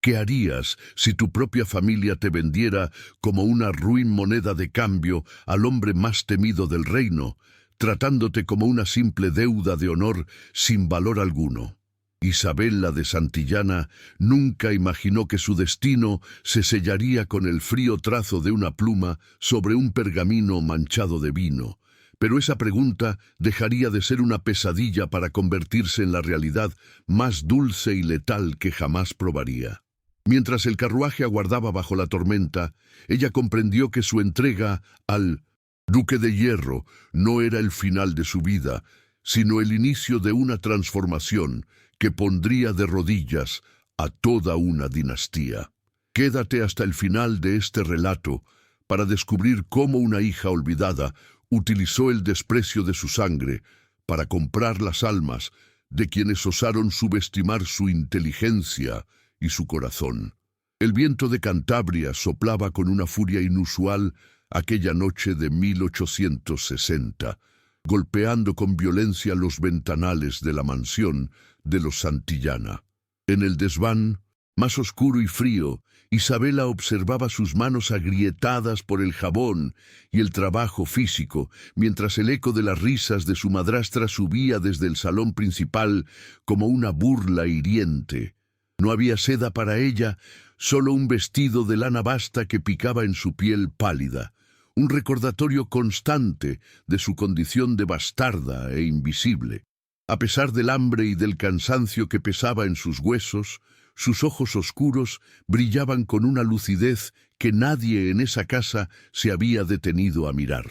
¿Qué harías si tu propia familia te vendiera como una ruin moneda de cambio al hombre más temido del reino, tratándote como una simple deuda de honor sin valor alguno? Isabel la de Santillana nunca imaginó que su destino se sellaría con el frío trazo de una pluma sobre un pergamino manchado de vino, pero esa pregunta dejaría de ser una pesadilla para convertirse en la realidad más dulce y letal que jamás probaría. Mientras el carruaje aguardaba bajo la tormenta, ella comprendió que su entrega al Duque de Hierro no era el final de su vida, sino el inicio de una transformación que pondría de rodillas a toda una dinastía. Quédate hasta el final de este relato para descubrir cómo una hija olvidada utilizó el desprecio de su sangre para comprar las almas de quienes osaron subestimar su inteligencia y su corazón. El viento de Cantabria soplaba con una furia inusual aquella noche de 1860, golpeando con violencia los ventanales de la mansión de los Santillana. En el desván, más oscuro y frío, Isabela observaba sus manos agrietadas por el jabón y el trabajo físico, mientras el eco de las risas de su madrastra subía desde el salón principal como una burla hiriente. No había seda para ella, solo un vestido de lana basta que picaba en su piel pálida, un recordatorio constante de su condición de bastarda e invisible. A pesar del hambre y del cansancio que pesaba en sus huesos, sus ojos oscuros brillaban con una lucidez que nadie en esa casa se había detenido a mirar.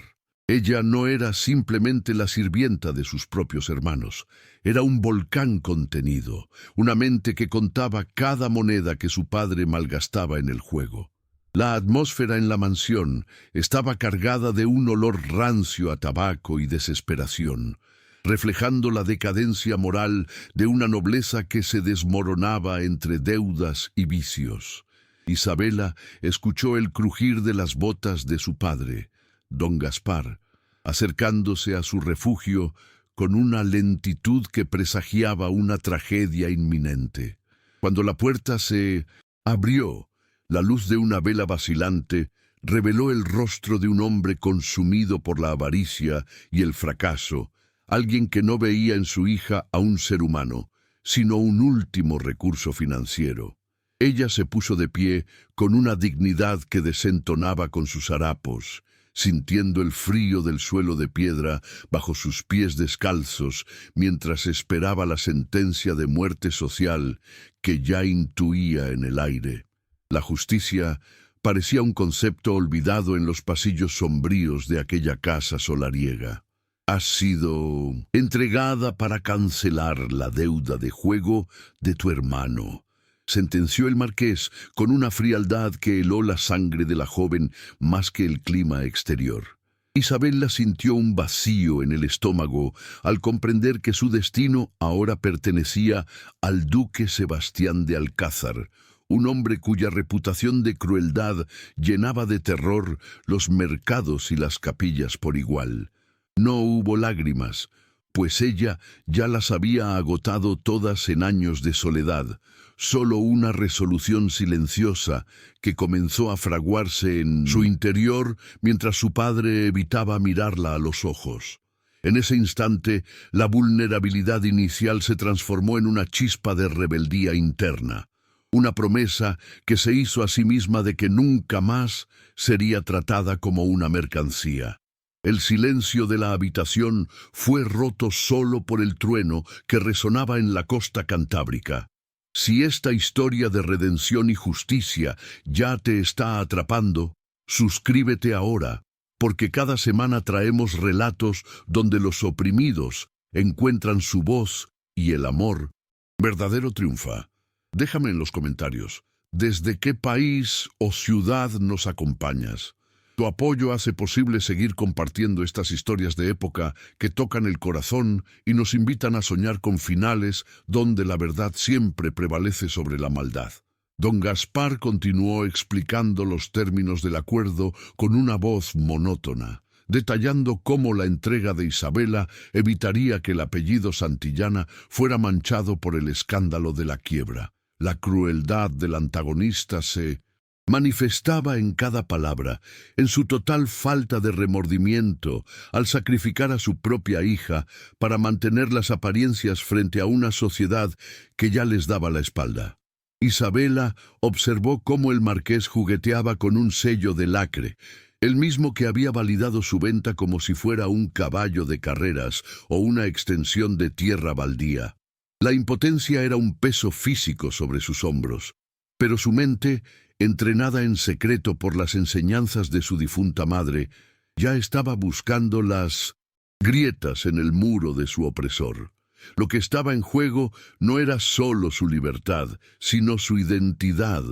Ella no era simplemente la sirvienta de sus propios hermanos, era un volcán contenido, una mente que contaba cada moneda que su padre malgastaba en el juego. La atmósfera en la mansión estaba cargada de un olor rancio a tabaco y desesperación, reflejando la decadencia moral de una nobleza que se desmoronaba entre deudas y vicios. Isabela escuchó el crujir de las botas de su padre, don Gaspar, acercándose a su refugio con una lentitud que presagiaba una tragedia inminente. Cuando la puerta se abrió, la luz de una vela vacilante reveló el rostro de un hombre consumido por la avaricia y el fracaso, alguien que no veía en su hija a un ser humano, sino un último recurso financiero. Ella se puso de pie con una dignidad que desentonaba con sus harapos, sintiendo el frío del suelo de piedra bajo sus pies descalzos, mientras esperaba la sentencia de muerte social que ya intuía en el aire. La justicia parecía un concepto olvidado en los pasillos sombríos de aquella casa solariega. Has sido entregada para cancelar la deuda de juego de tu hermano, sentenció el marqués con una frialdad que heló la sangre de la joven más que el clima exterior. Isabela sintió un vacío en el estómago al comprender que su destino ahora pertenecía al duque Sebastián de Alcázar, un hombre cuya reputación de crueldad llenaba de terror los mercados y las capillas por igual. No hubo lágrimas, pues ella ya las había agotado todas en años de soledad, solo una resolución silenciosa que comenzó a fraguarse en su interior mientras su padre evitaba mirarla a los ojos. En ese instante, la vulnerabilidad inicial se transformó en una chispa de rebeldía interna, una promesa que se hizo a sí misma de que nunca más sería tratada como una mercancía. El silencio de la habitación fue roto solo por el trueno que resonaba en la costa cantábrica. Si esta historia de redención y justicia ya te está atrapando, suscríbete ahora, porque cada semana traemos relatos donde los oprimidos encuentran su voz y el amor verdadero triunfa. Déjame en los comentarios, ¿desde qué país o ciudad nos acompañas? Tu apoyo hace posible seguir compartiendo estas historias de época que tocan el corazón y nos invitan a soñar con finales donde la verdad siempre prevalece sobre la maldad. Don Gaspar continuó explicando los términos del acuerdo con una voz monótona, detallando cómo la entrega de Isabela evitaría que el apellido Santillana fuera manchado por el escándalo de la quiebra. La crueldad del antagonista se manifestaba en cada palabra, en su total falta de remordimiento al sacrificar a su propia hija para mantener las apariencias frente a una sociedad que ya les daba la espalda. Isabela observó cómo el marqués jugueteaba con un sello de lacre, el mismo que había validado su venta como si fuera un caballo de carreras o una extensión de tierra baldía. La impotencia era un peso físico sobre sus hombros, pero su mente, entrenada en secreto por las enseñanzas de su difunta madre, ya estaba buscando las grietas en el muro de su opresor. Lo que estaba en juego no era solo su libertad, sino su identidad.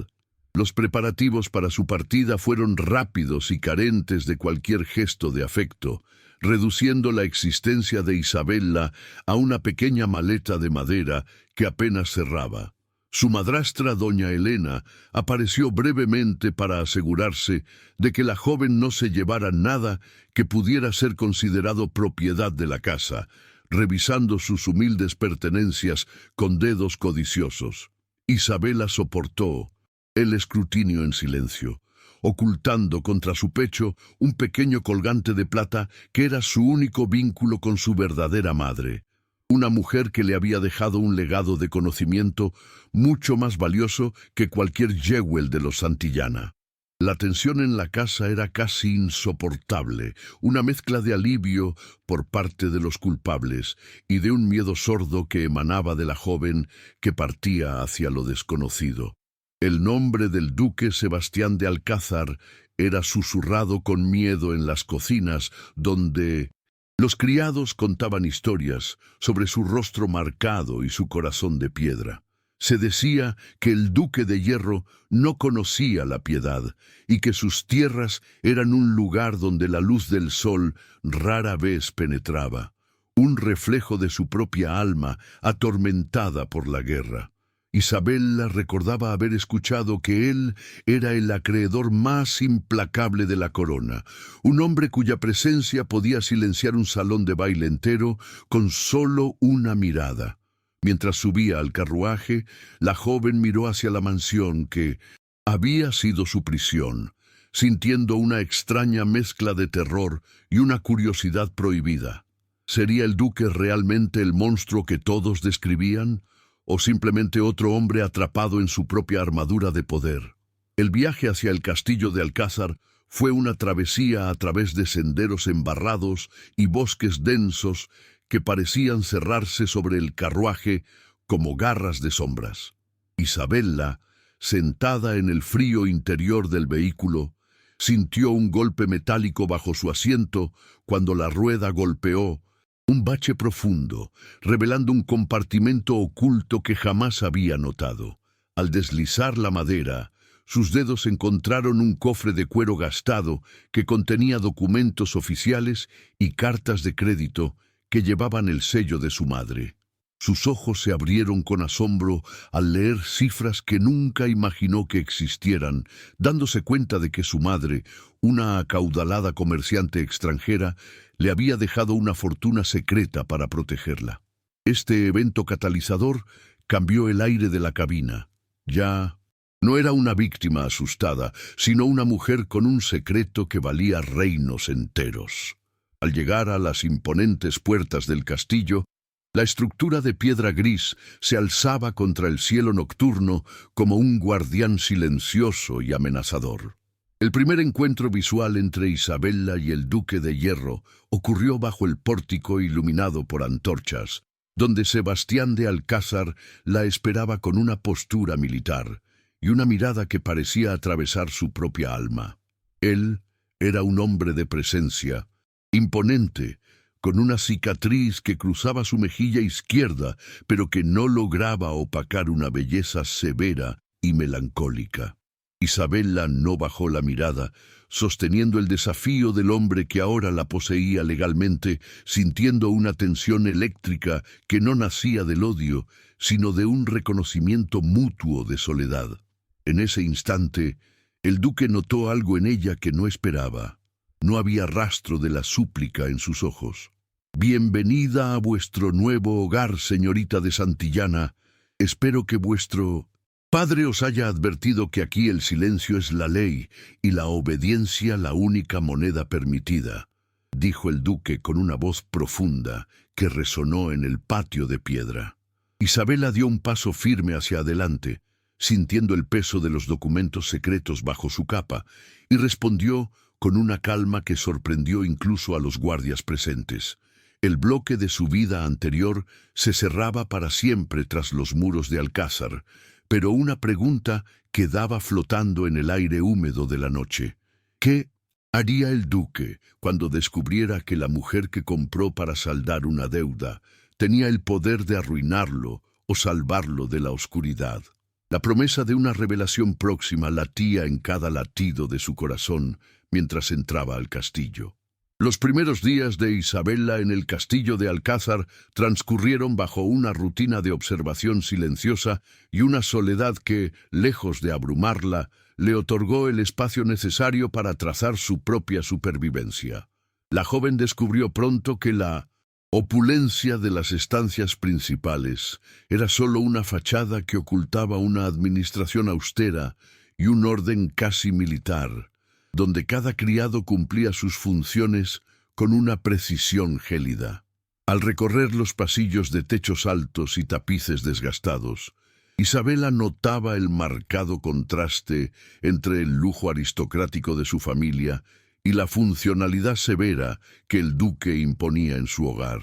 Los preparativos para su partida fueron rápidos y carentes de cualquier gesto de afecto, reduciendo la existencia de Isabela a una pequeña maleta de madera que apenas cerraba. Su madrastra, doña Elena, apareció brevemente para asegurarse de que la joven no se llevara nada que pudiera ser considerado propiedad de la casa, revisando sus humildes pertenencias con dedos codiciosos. Isabela soportó el escrutinio en silencio, ocultando contra su pecho un pequeño colgante de plata que era su único vínculo con su verdadera madre, una mujer que le había dejado un legado de conocimiento mucho más valioso que cualquier yewel de los Santillana. La tensión en la casa era casi insoportable, una mezcla de alivio por parte de los culpables y de un miedo sordo que emanaba de la joven que partía hacia lo desconocido. El nombre del duque Sebastián de Alcázar era susurrado con miedo en las cocinas, donde los criados contaban historias sobre su rostro marcado y su corazón de piedra. Se decía que el duque de Hierro no conocía la piedad y que sus tierras eran un lugar donde la luz del sol rara vez penetraba, un reflejo de su propia alma atormentada por la guerra. Isabela recordaba haber escuchado que él era el acreedor más implacable de la corona, un hombre cuya presencia podía silenciar un salón de baile entero con solo una mirada. Mientras subía al carruaje, la joven miró hacia la mansión que había sido su prisión, sintiendo una extraña mezcla de terror y una curiosidad prohibida. ¿Sería el duque realmente el monstruo que todos describían? ¿O simplemente otro hombre atrapado en su propia armadura de poder? El viaje hacia el castillo de Alcázar fue una travesía a través de senderos embarrados y bosques densos que parecían cerrarse sobre el carruaje como garras de sombras. Isabela, sentada en el frío interior del vehículo, sintió un golpe metálico bajo su asiento cuando la rueda golpeó un bache profundo, revelando un compartimento oculto que jamás había notado. Al deslizar la madera, sus dedos encontraron un cofre de cuero gastado que contenía documentos oficiales y cartas de crédito que llevaban el sello de su madre. Sus ojos se abrieron con asombro al leer cifras que nunca imaginó que existieran, dándose cuenta de que su madre, una acaudalada comerciante extranjera, le había dejado una fortuna secreta para protegerla. Este evento catalizador cambió el aire de la cabina. Ya no era una víctima asustada, sino una mujer con un secreto que valía reinos enteros. Al llegar a las imponentes puertas del castillo, la estructura de piedra gris se alzaba contra el cielo nocturno como un guardián silencioso y amenazador. El primer encuentro visual entre Isabela y el duque de Hierro ocurrió bajo el pórtico iluminado por antorchas, donde Sebastián de Alcázar la esperaba con una postura militar y una mirada que parecía atravesar su propia alma. Él era un hombre de presencia, imponente, con una cicatriz que cruzaba su mejilla izquierda, pero que no lograba opacar una belleza severa y melancólica. Isabela no bajó la mirada, sosteniendo el desafío del hombre que ahora la poseía legalmente, sintiendo una tensión eléctrica que no nacía del odio, sino de un reconocimiento mutuo de soledad. En ese instante, el duque notó algo en ella que no esperaba. No había rastro de la súplica en sus ojos. «Bienvenida a vuestro nuevo hogar, señorita de Santillana. Espero que vuestro Padre os haya advertido que aquí el silencio es la ley y la obediencia la única moneda permitida, dijo el duque con una voz profunda que resonó en el patio de piedra. Isabela dio un paso firme hacia adelante, sintiendo el peso de los documentos secretos bajo su capa, y respondió con una calma que sorprendió incluso a los guardias presentes. El bloque de su vida anterior se cerraba para siempre tras los muros de Alcázar, pero una pregunta quedaba flotando en el aire húmedo de la noche. ¿Qué haría el duque cuando descubriera que la mujer que compró para saldar una deuda tenía el poder de arruinarlo o salvarlo de la oscuridad? La promesa de una revelación próxima latía en cada latido de su corazón mientras entraba al castillo. Los primeros días de Isabela en el castillo de Alcázar transcurrieron bajo una rutina de observación silenciosa y una soledad que, lejos de abrumarla, le otorgó el espacio necesario para trazar su propia supervivencia. La joven descubrió pronto que la opulencia de las estancias principales era solo una fachada que ocultaba una administración austera y un orden casi militar, donde cada criado cumplía sus funciones con una precisión gélida. Al recorrer los pasillos de techos altos y tapices desgastados, Isabela notaba el marcado contraste entre el lujo aristocrático de su familia y la funcionalidad severa que el duque imponía en su hogar.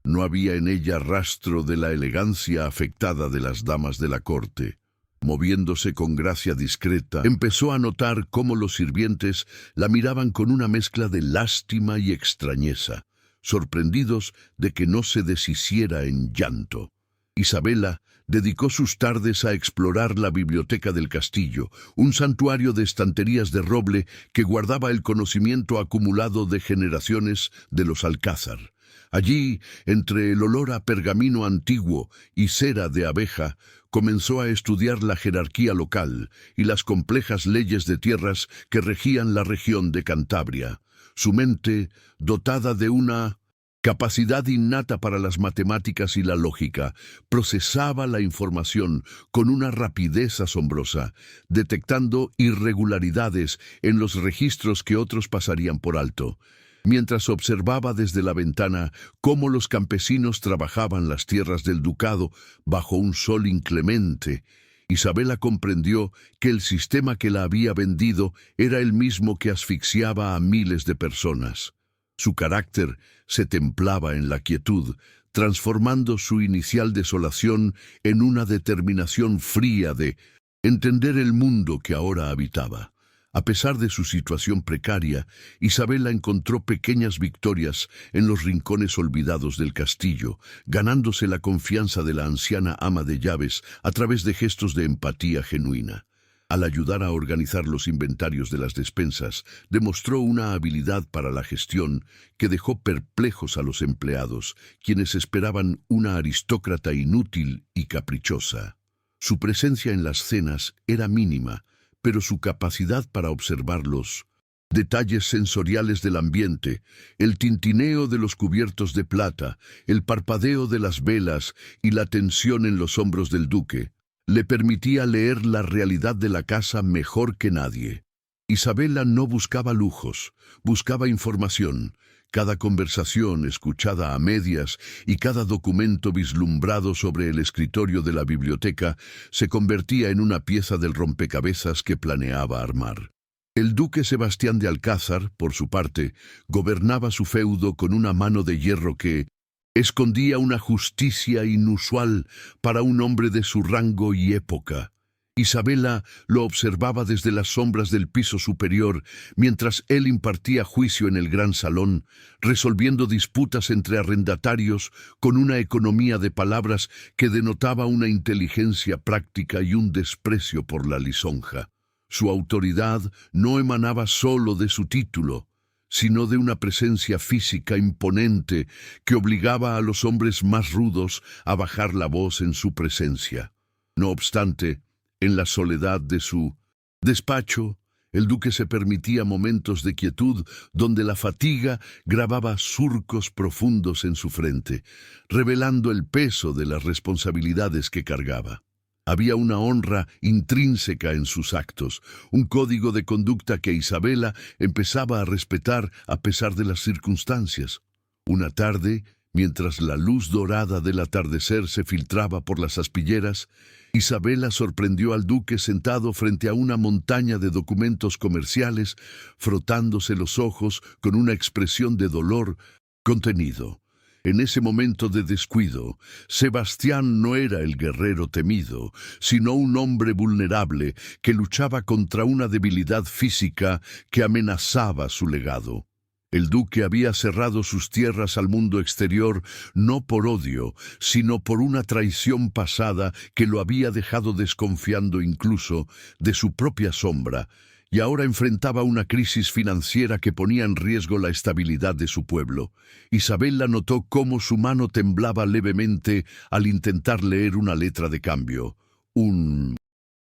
No había en ella rastro de la elegancia afectada de las damas de la corte. Moviéndose con gracia discreta, empezó a notar cómo los sirvientes la miraban con una mezcla de lástima y extrañeza, sorprendidos de que no se deshiciera en llanto. Isabela dedicó sus tardes a explorar la biblioteca del castillo, un santuario de estanterías de roble que guardaba el conocimiento acumulado de generaciones de los Alcázar. Allí, entre el olor a pergamino antiguo y cera de abeja, comenzó a estudiar la jerarquía local y las complejas leyes de tierras que regían la región de Cantabria. Su mente, dotada de una capacidad innata para las matemáticas y la lógica, procesaba la información con una rapidez asombrosa, detectando irregularidades en los registros que otros pasarían por alto. Mientras observaba desde la ventana cómo los campesinos trabajaban las tierras del ducado bajo un sol inclemente, Isabela comprendió que el sistema que la había vendido era el mismo que asfixiaba a miles de personas. Su carácter se templaba en la quietud, transformando su inicial desolación en una determinación fría de entender el mundo que ahora habitaba. A pesar de su situación precaria, Isabela encontró pequeñas victorias en los rincones olvidados del castillo, ganándose la confianza de la anciana ama de llaves a través de gestos de empatía genuina. Al ayudar a organizar los inventarios de las despensas, demostró una habilidad para la gestión que dejó perplejos a los empleados, quienes esperaban una aristócrata inútil y caprichosa. Su presencia en las cenas era mínima, pero su capacidad para observar los detalles sensoriales del ambiente, el tintineo de los cubiertos de plata, el parpadeo de las velas y la tensión en los hombros del duque, le permitía leer la realidad de la casa mejor que nadie. Isabela no buscaba lujos, buscaba información. Cada conversación escuchada a medias y cada documento vislumbrado sobre el escritorio de la biblioteca se convertía en una pieza del rompecabezas que planeaba armar. El duque Sebastián de Alcázar, por su parte, gobernaba su feudo con una mano de hierro que escondía una justicia inusual para un hombre de su rango y época. Isabela lo observaba desde las sombras del piso superior, mientras él impartía juicio en el gran salón, resolviendo disputas entre arrendatarios con una economía de palabras que denotaba una inteligencia práctica y un desprecio por la lisonja. Su autoridad no emanaba solo de su título, sino de una presencia física imponente que obligaba a los hombres más rudos a bajar la voz en su presencia. No obstante, en la soledad de su despacho, el duque se permitía momentos de quietud donde la fatiga grababa surcos profundos en su frente, revelando el peso de las responsabilidades que cargaba. Había una honra intrínseca en sus actos, un código de conducta que Isabela empezaba a respetar a pesar de las circunstancias. Una tarde, mientras la luz dorada del atardecer se filtraba por las aspilleras, Isabela sorprendió al duque sentado frente a una montaña de documentos comerciales, frotándose los ojos con una expresión de dolor contenido. En ese momento de descuido, Sebastián no era el guerrero temido, sino un hombre vulnerable que luchaba contra una debilidad física que amenazaba su legado. El duque había cerrado sus tierras al mundo exterior no por odio, sino por una traición pasada que lo había dejado desconfiando incluso de su propia sombra, y ahora enfrentaba una crisis financiera que ponía en riesgo la estabilidad de su pueblo. Isabela notó cómo su mano temblaba levemente al intentar leer una letra de cambio. Un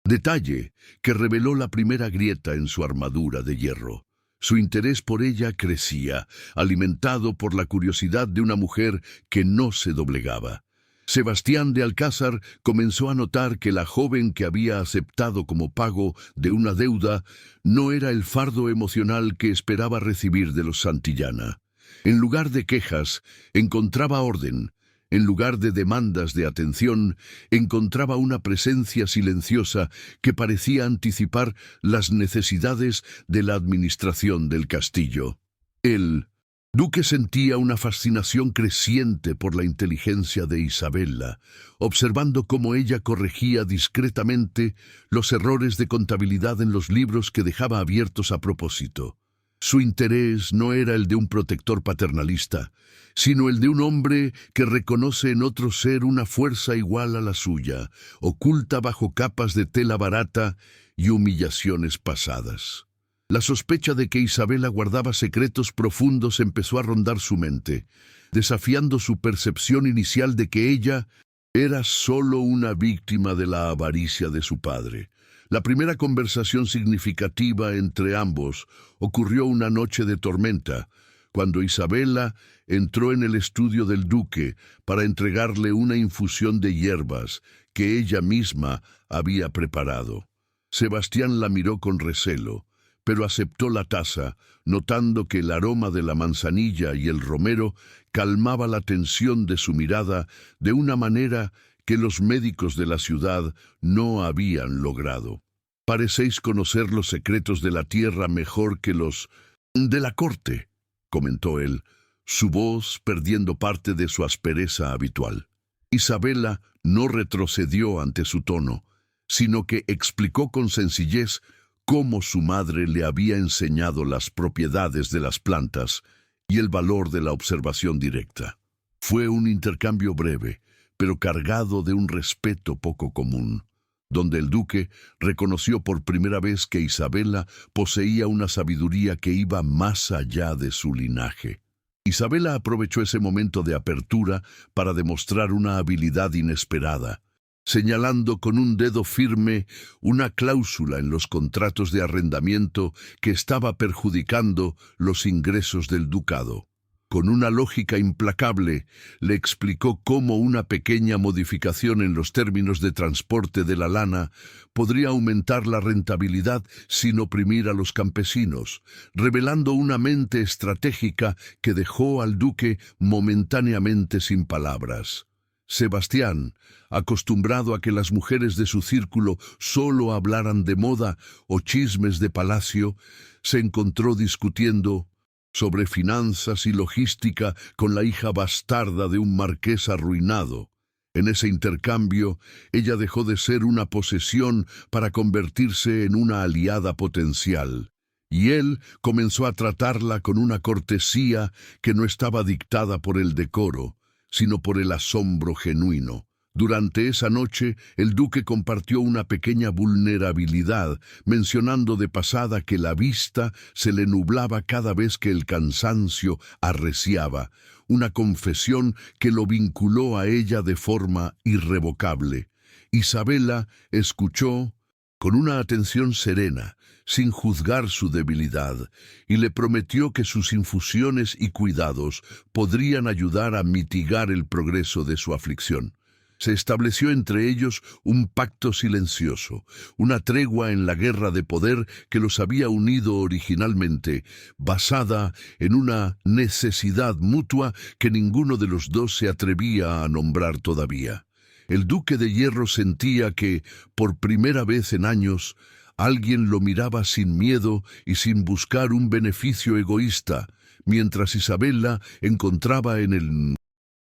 detalle que reveló la primera grieta en su armadura de hierro. Su interés por ella crecía, alimentado por la curiosidad de una mujer que no se doblegaba. Sebastián de Alcázar comenzó a notar que la joven que había aceptado como pago de una deuda no era el fardo emocional que esperaba recibir de los Santillana. En lugar de quejas, encontraba orden. En lugar de demandas de atención, encontraba una presencia silenciosa que parecía anticipar las necesidades de la administración del castillo. El duque sentía una fascinación creciente por la inteligencia de Isabela, observando cómo ella corregía discretamente los errores de contabilidad en los libros que dejaba abiertos a propósito. Su interés no era el de un protector paternalista, sino el de un hombre que reconoce en otro ser una fuerza igual a la suya, oculta bajo capas de tela barata y humillaciones pasadas. La sospecha de que Isabela guardaba secretos profundos empezó a rondar su mente, desafiando su percepción inicial de que ella era solo una víctima de la avaricia de su padre. La primera conversación significativa entre ambos ocurrió una noche de tormenta, cuando Isabela entró en el estudio del duque para entregarle una infusión de hierbas que ella misma había preparado. Sebastián la miró con recelo, pero aceptó la taza, notando que el aroma de la manzanilla y el romero calmaba la tensión de su mirada de una manera que los médicos de la ciudad no habían logrado. «Parecéis conocer los secretos de la tierra mejor que los de la corte», comentó él, su voz perdiendo parte de su aspereza habitual. Isabela no retrocedió ante su tono, sino que explicó con sencillez cómo su madre le había enseñado las propiedades de las plantas y el valor de la observación directa. Fue un intercambio breve, pero cargado de un respeto poco común, donde el duque reconoció por primera vez que Isabela poseía una sabiduría que iba más allá de su linaje. Isabela aprovechó ese momento de apertura para demostrar una habilidad inesperada, señalando con un dedo firme una cláusula en los contratos de arrendamiento que estaba perjudicando los ingresos del ducado. Con una lógica implacable, le explicó cómo una pequeña modificación en los términos de transporte de la lana podría aumentar la rentabilidad sin oprimir a los campesinos, revelando una mente estratégica que dejó al duque momentáneamente sin palabras. Sebastián, acostumbrado a que las mujeres de su círculo solo hablaran de moda o chismes de palacio, se encontró discutiendo sobre finanzas y logística con la hija bastarda de un marqués arruinado. En ese intercambio, ella dejó de ser una posesión para convertirse en una aliada potencial, y él comenzó a tratarla con una cortesía que no estaba dictada por el decoro, sino por el asombro genuino. Durante esa noche, el duque compartió una pequeña vulnerabilidad, mencionando de pasada que la vista se le nublaba cada vez que el cansancio arreciaba, una confesión que lo vinculó a ella de forma irrevocable. Isabela escuchó con una atención serena, sin juzgar su debilidad, y le prometió que sus infusiones y cuidados podrían ayudar a mitigar el progreso de su aflicción. Se estableció entre ellos un pacto silencioso, una tregua en la guerra de poder que los había unido originalmente, basada en una necesidad mutua que ninguno de los dos se atrevía a nombrar todavía. El duque de Hierro sentía que, por primera vez en años, alguien lo miraba sin miedo y sin buscar un beneficio egoísta, mientras Isabella encontraba en el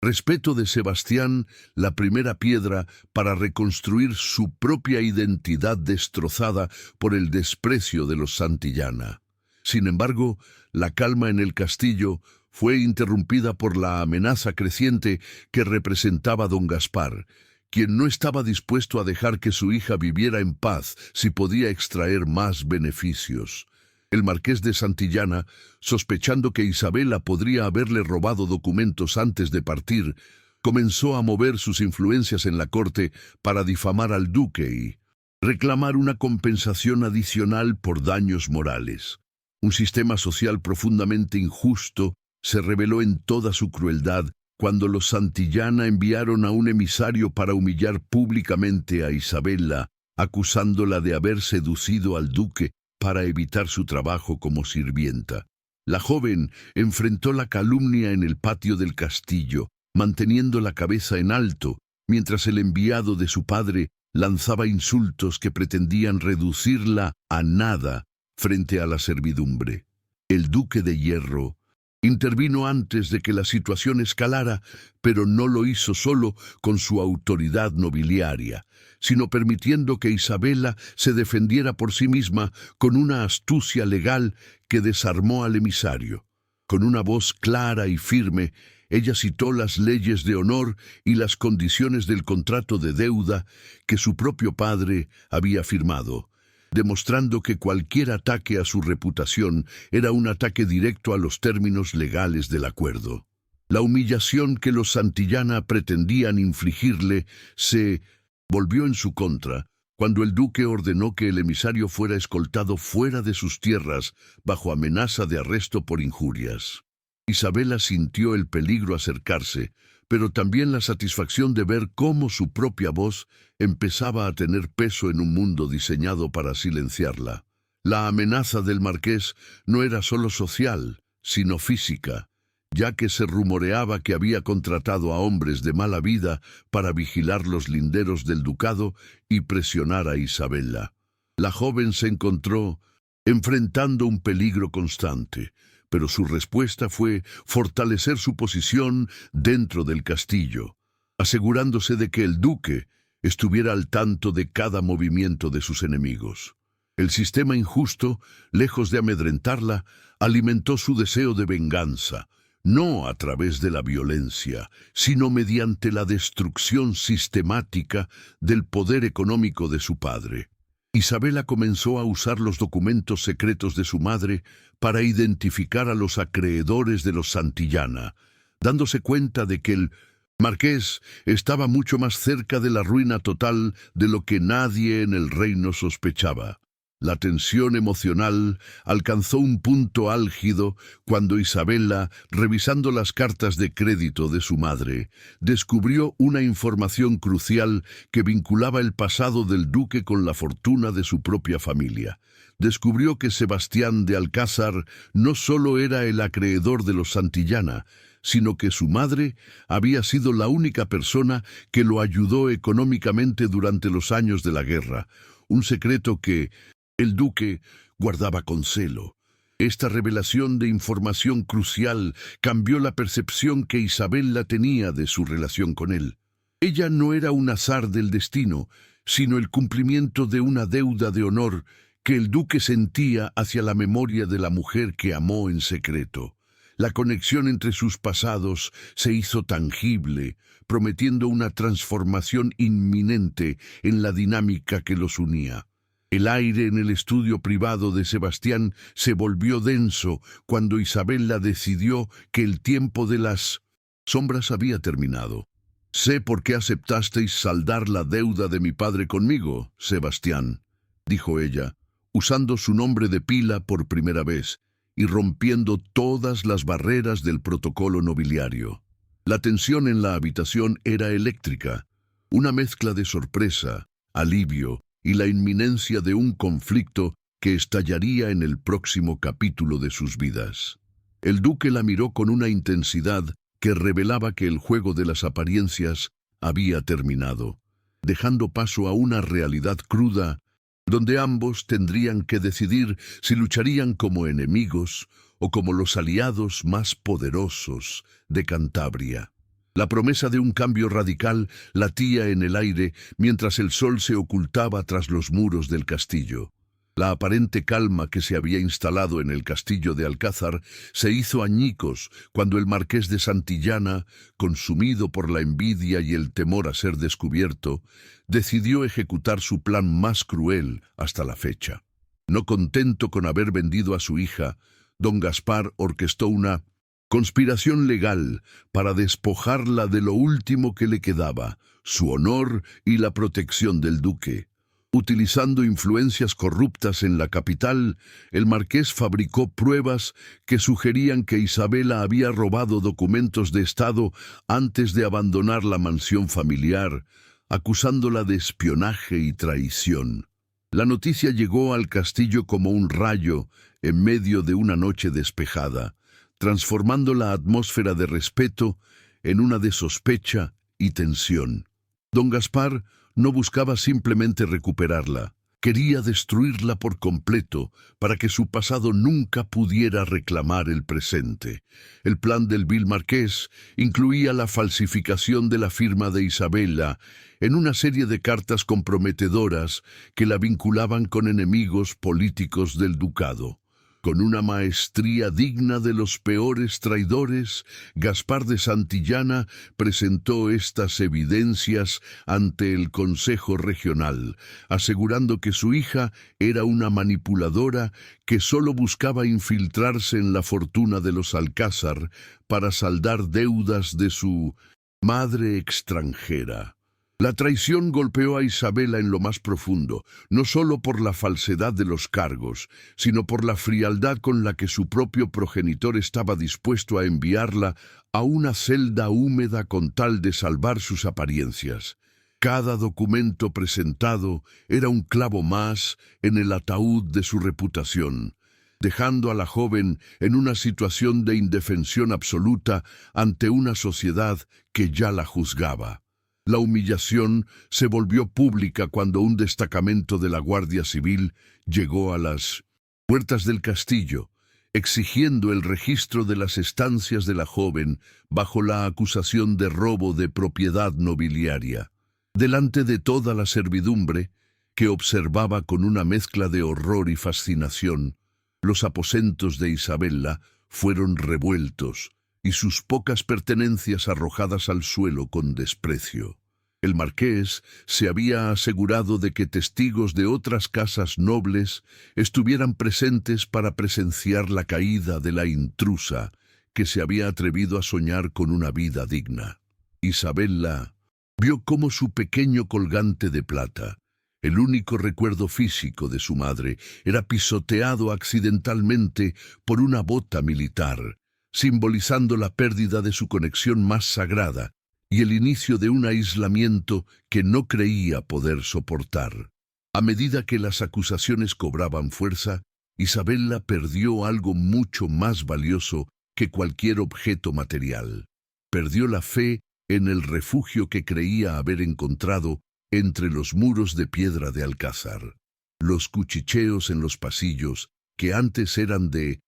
respeto de Sebastián la primera piedra para reconstruir su propia identidad destrozada por el desprecio de los Santillana. Sin embargo, la calma en el castillo fue interrumpida por la amenaza creciente que representaba don Gaspar, quien no estaba dispuesto a dejar que su hija viviera en paz si podía extraer más beneficios. El marqués de Santillana, sospechando que Isabella podría haberle robado documentos antes de partir, comenzó a mover sus influencias en la corte para difamar al duque y reclamar una compensación adicional por daños morales. Un sistema social profundamente injusto se reveló en toda su crueldad cuando los Santillana enviaron a un emisario para humillar públicamente a Isabella, acusándola de haber seducido al duque para evitar su trabajo como sirvienta. La joven enfrentó la calumnia en el patio del castillo, manteniendo la cabeza en alto, mientras el enviado de su padre lanzaba insultos que pretendían reducirla a nada frente a la servidumbre. El duque de Hierro intervino antes de que la situación escalara, pero no lo hizo solo con su autoridad nobiliaria, sino permitiendo que Isabella se defendiera por sí misma con una astucia legal que desarmó al emisario. Con una voz clara y firme, ella citó las leyes de honor y las condiciones del contrato de deuda que su propio padre había firmado, demostrando que cualquier ataque a su reputación era un ataque directo a los términos legales del acuerdo. La humillación que los Santillana pretendían infligirle se volvió en su contra cuando el duque ordenó que el emisario fuera escoltado fuera de sus tierras bajo amenaza de arresto por injurias. Isabella sintió el peligro acercarse, pero también la satisfacción de ver cómo su propia voz empezaba a tener peso en un mundo diseñado para silenciarla. La amenaza del marqués no era solo social, sino física, ya que se rumoreaba que había contratado a hombres de mala vida para vigilar los linderos del ducado y presionar a Isabella. La joven se encontró enfrentando un peligro constante, pero su respuesta fue fortalecer su posición dentro del castillo, asegurándose de que el duque estuviera al tanto de cada movimiento de sus enemigos. El sistema injusto, lejos de amedrentarla, alimentó su deseo de venganza, no a través de la violencia, sino mediante la destrucción sistemática del poder económico de su padre. Isabella comenzó a usar los documentos secretos de su madre para identificar a los acreedores de los Santillana, dándose cuenta de que el marqués estaba mucho más cerca de la ruina total de lo que nadie en el reino sospechaba. La tensión emocional alcanzó un punto álgido cuando Isabella, revisando las cartas de crédito de su madre, descubrió una información crucial que vinculaba el pasado del duque con la fortuna de su propia familia. Descubrió que Sebastián de Alcázar no solo era el acreedor de los Santillana, sino que su madre había sido la única persona que lo ayudó económicamente durante los años de la guerra, un secreto que el duque guardaba con celo. Esta revelación de información crucial cambió la percepción que Isabella tenía de su relación con él. Ella no era un azar del destino, sino el cumplimiento de una deuda de honor que el duque sentía hacia la memoria de la mujer que amó en secreto. La conexión entre sus pasados se hizo tangible, prometiendo una transformación inminente en la dinámica que los unía. El aire en el estudio privado de Sebastián se volvió denso cuando Isabella decidió que el tiempo de las sombras había terminado. «Sé por qué aceptasteis saldar la deuda de mi padre conmigo, Sebastián», dijo ella, usando su nombre de pila por primera vez y rompiendo todas las barreras del protocolo nobiliario. La tensión en la habitación era eléctrica. una mezcla de sorpresa, alivio y la inminencia de un conflicto que estallaría en el próximo capítulo de sus vidas. El duque la miró con una intensidad que revelaba que el juego de las apariencias había terminado, dejando paso a una realidad cruda donde ambos tendrían que decidir si lucharían como enemigos o como los aliados más poderosos de Cantabria. La promesa de un cambio radical latía en el aire mientras el sol se ocultaba tras los muros del castillo. La aparente calma que se había instalado en el castillo de Alcázar se hizo añicos cuando el marqués de Santillana, consumido por la envidia y el temor a ser descubierto, decidió ejecutar su plan más cruel hasta la fecha. No contento con haber vendido a su hija, don Gaspar orquestó una conspiración legal para despojarla de lo último que le quedaba, su honor y la protección del duque. Utilizando influencias corruptas en la capital, el marqués fabricó pruebas que sugerían que Isabela había robado documentos de Estado antes de abandonar la mansión familiar, acusándola de espionaje y traición. La noticia llegó al castillo como un rayo en medio de una noche despejada, transformando la atmósfera de respeto en una de sospecha y tensión. Don Gaspar no buscaba simplemente recuperarla, quería destruirla por completo para que su pasado nunca pudiera reclamar el presente. El plan del vil marqués incluía la falsificación de la firma de Isabela en una serie de cartas comprometedoras que la vinculaban con enemigos políticos del ducado. Con una maestría digna de los peores traidores, Gaspar de Santillana presentó estas evidencias ante el Consejo Regional, asegurando que su hija era una manipuladora que solo buscaba infiltrarse en la fortuna de los Alcázar para saldar deudas de su madre extranjera. La traición golpeó a Isabela en lo más profundo, no solo por la falsedad de los cargos, sino por la frialdad con la que su propio progenitor estaba dispuesto a enviarla a una celda húmeda con tal de salvar sus apariencias. Cada documento presentado era un clavo más en el ataúd de su reputación, dejando a la joven en una situación de indefensión absoluta ante una sociedad que ya la juzgaba. La humillación se volvió pública cuando un destacamento de la Guardia Civil llegó a las puertas del castillo, exigiendo el registro de las estancias de la joven bajo la acusación de robo de propiedad nobiliaria. Delante de toda la servidumbre, que observaba con una mezcla de horror y fascinación, los aposentos de Isabela fueron revueltos y sus pocas pertenencias arrojadas al suelo con desprecio. El marqués se había asegurado de que testigos de otras casas nobles estuvieran presentes para presenciar la caída de la intrusa que se había atrevido a soñar con una vida digna. Isabela vio cómo su pequeño colgante de plata, el único recuerdo físico de su madre, era pisoteado accidentalmente por una bota militar, simbolizando la pérdida de su conexión más sagrada y el inicio de un aislamiento que no creía poder soportar. A medida que las acusaciones cobraban fuerza, Isabela perdió algo mucho más valioso que cualquier objeto material. Perdió la fe en el refugio que creía haber encontrado entre los muros de piedra de Alcázar. Los cuchicheos en los pasillos, que antes eran de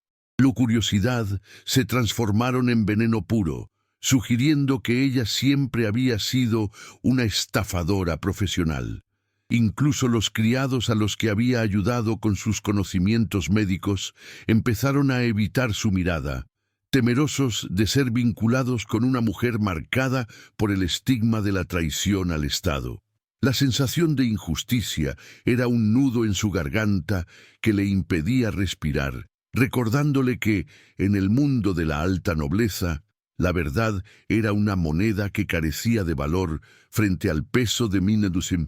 curiosidad, se transformaron en veneno puro, sugiriendo que ella siempre había sido una estafadora profesional. Incluso los criados a los que había ayudado con sus conocimientos médicos empezaron a evitar su mirada, temerosos de ser vinculados con una mujer marcada por el estigma de la traición al Estado. La sensación de injusticia era un nudo en su garganta que le impedía respirar, recordándole que, en el mundo de la alta nobleza, la verdad era una moneda que carecía de valor frente al peso de Minnedusim,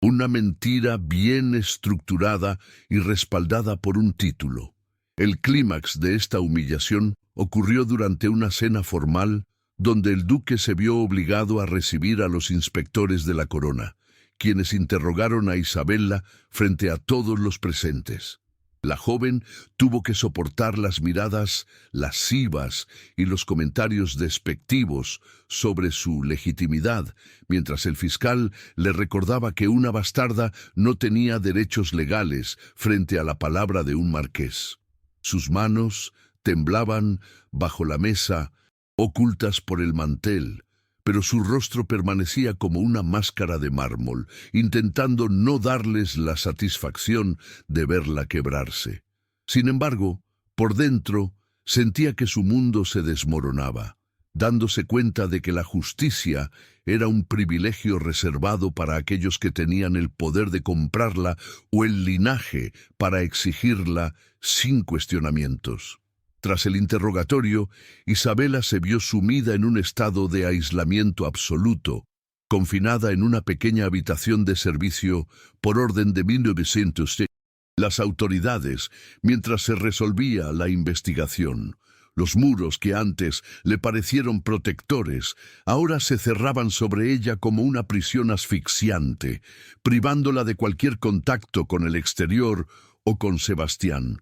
una mentira bien estructurada y respaldada por un título. El clímax de esta humillación ocurrió durante una cena formal donde el duque se vio obligado a recibir a los inspectores de la corona, quienes interrogaron a Isabella frente a todos los presentes. La joven tuvo que soportar las miradas lascivas y los comentarios despectivos sobre su legitimidad, mientras el fiscal le recordaba que una bastarda no tenía derechos legales frente a la palabra de un marqués. Sus manos temblaban bajo la mesa, ocultas por el mantel, pero su rostro permanecía como una máscara de mármol, intentando no darles la satisfacción de verla quebrarse. Sin embargo, por dentro, sentía que su mundo se desmoronaba, dándose cuenta de que la justicia era un privilegio reservado para aquellos que tenían el poder de comprarla o el linaje para exigirla sin cuestionamientos. Tras el interrogatorio, Isabella se vio sumida en un estado de aislamiento absoluto, confinada en una pequeña habitación de servicio por orden de 1900. Las autoridades, mientras se resolvía la investigación, los muros que antes le parecieron protectores, ahora se cerraban sobre ella como una prisión asfixiante, privándola de cualquier contacto con el exterior o con Sebastián.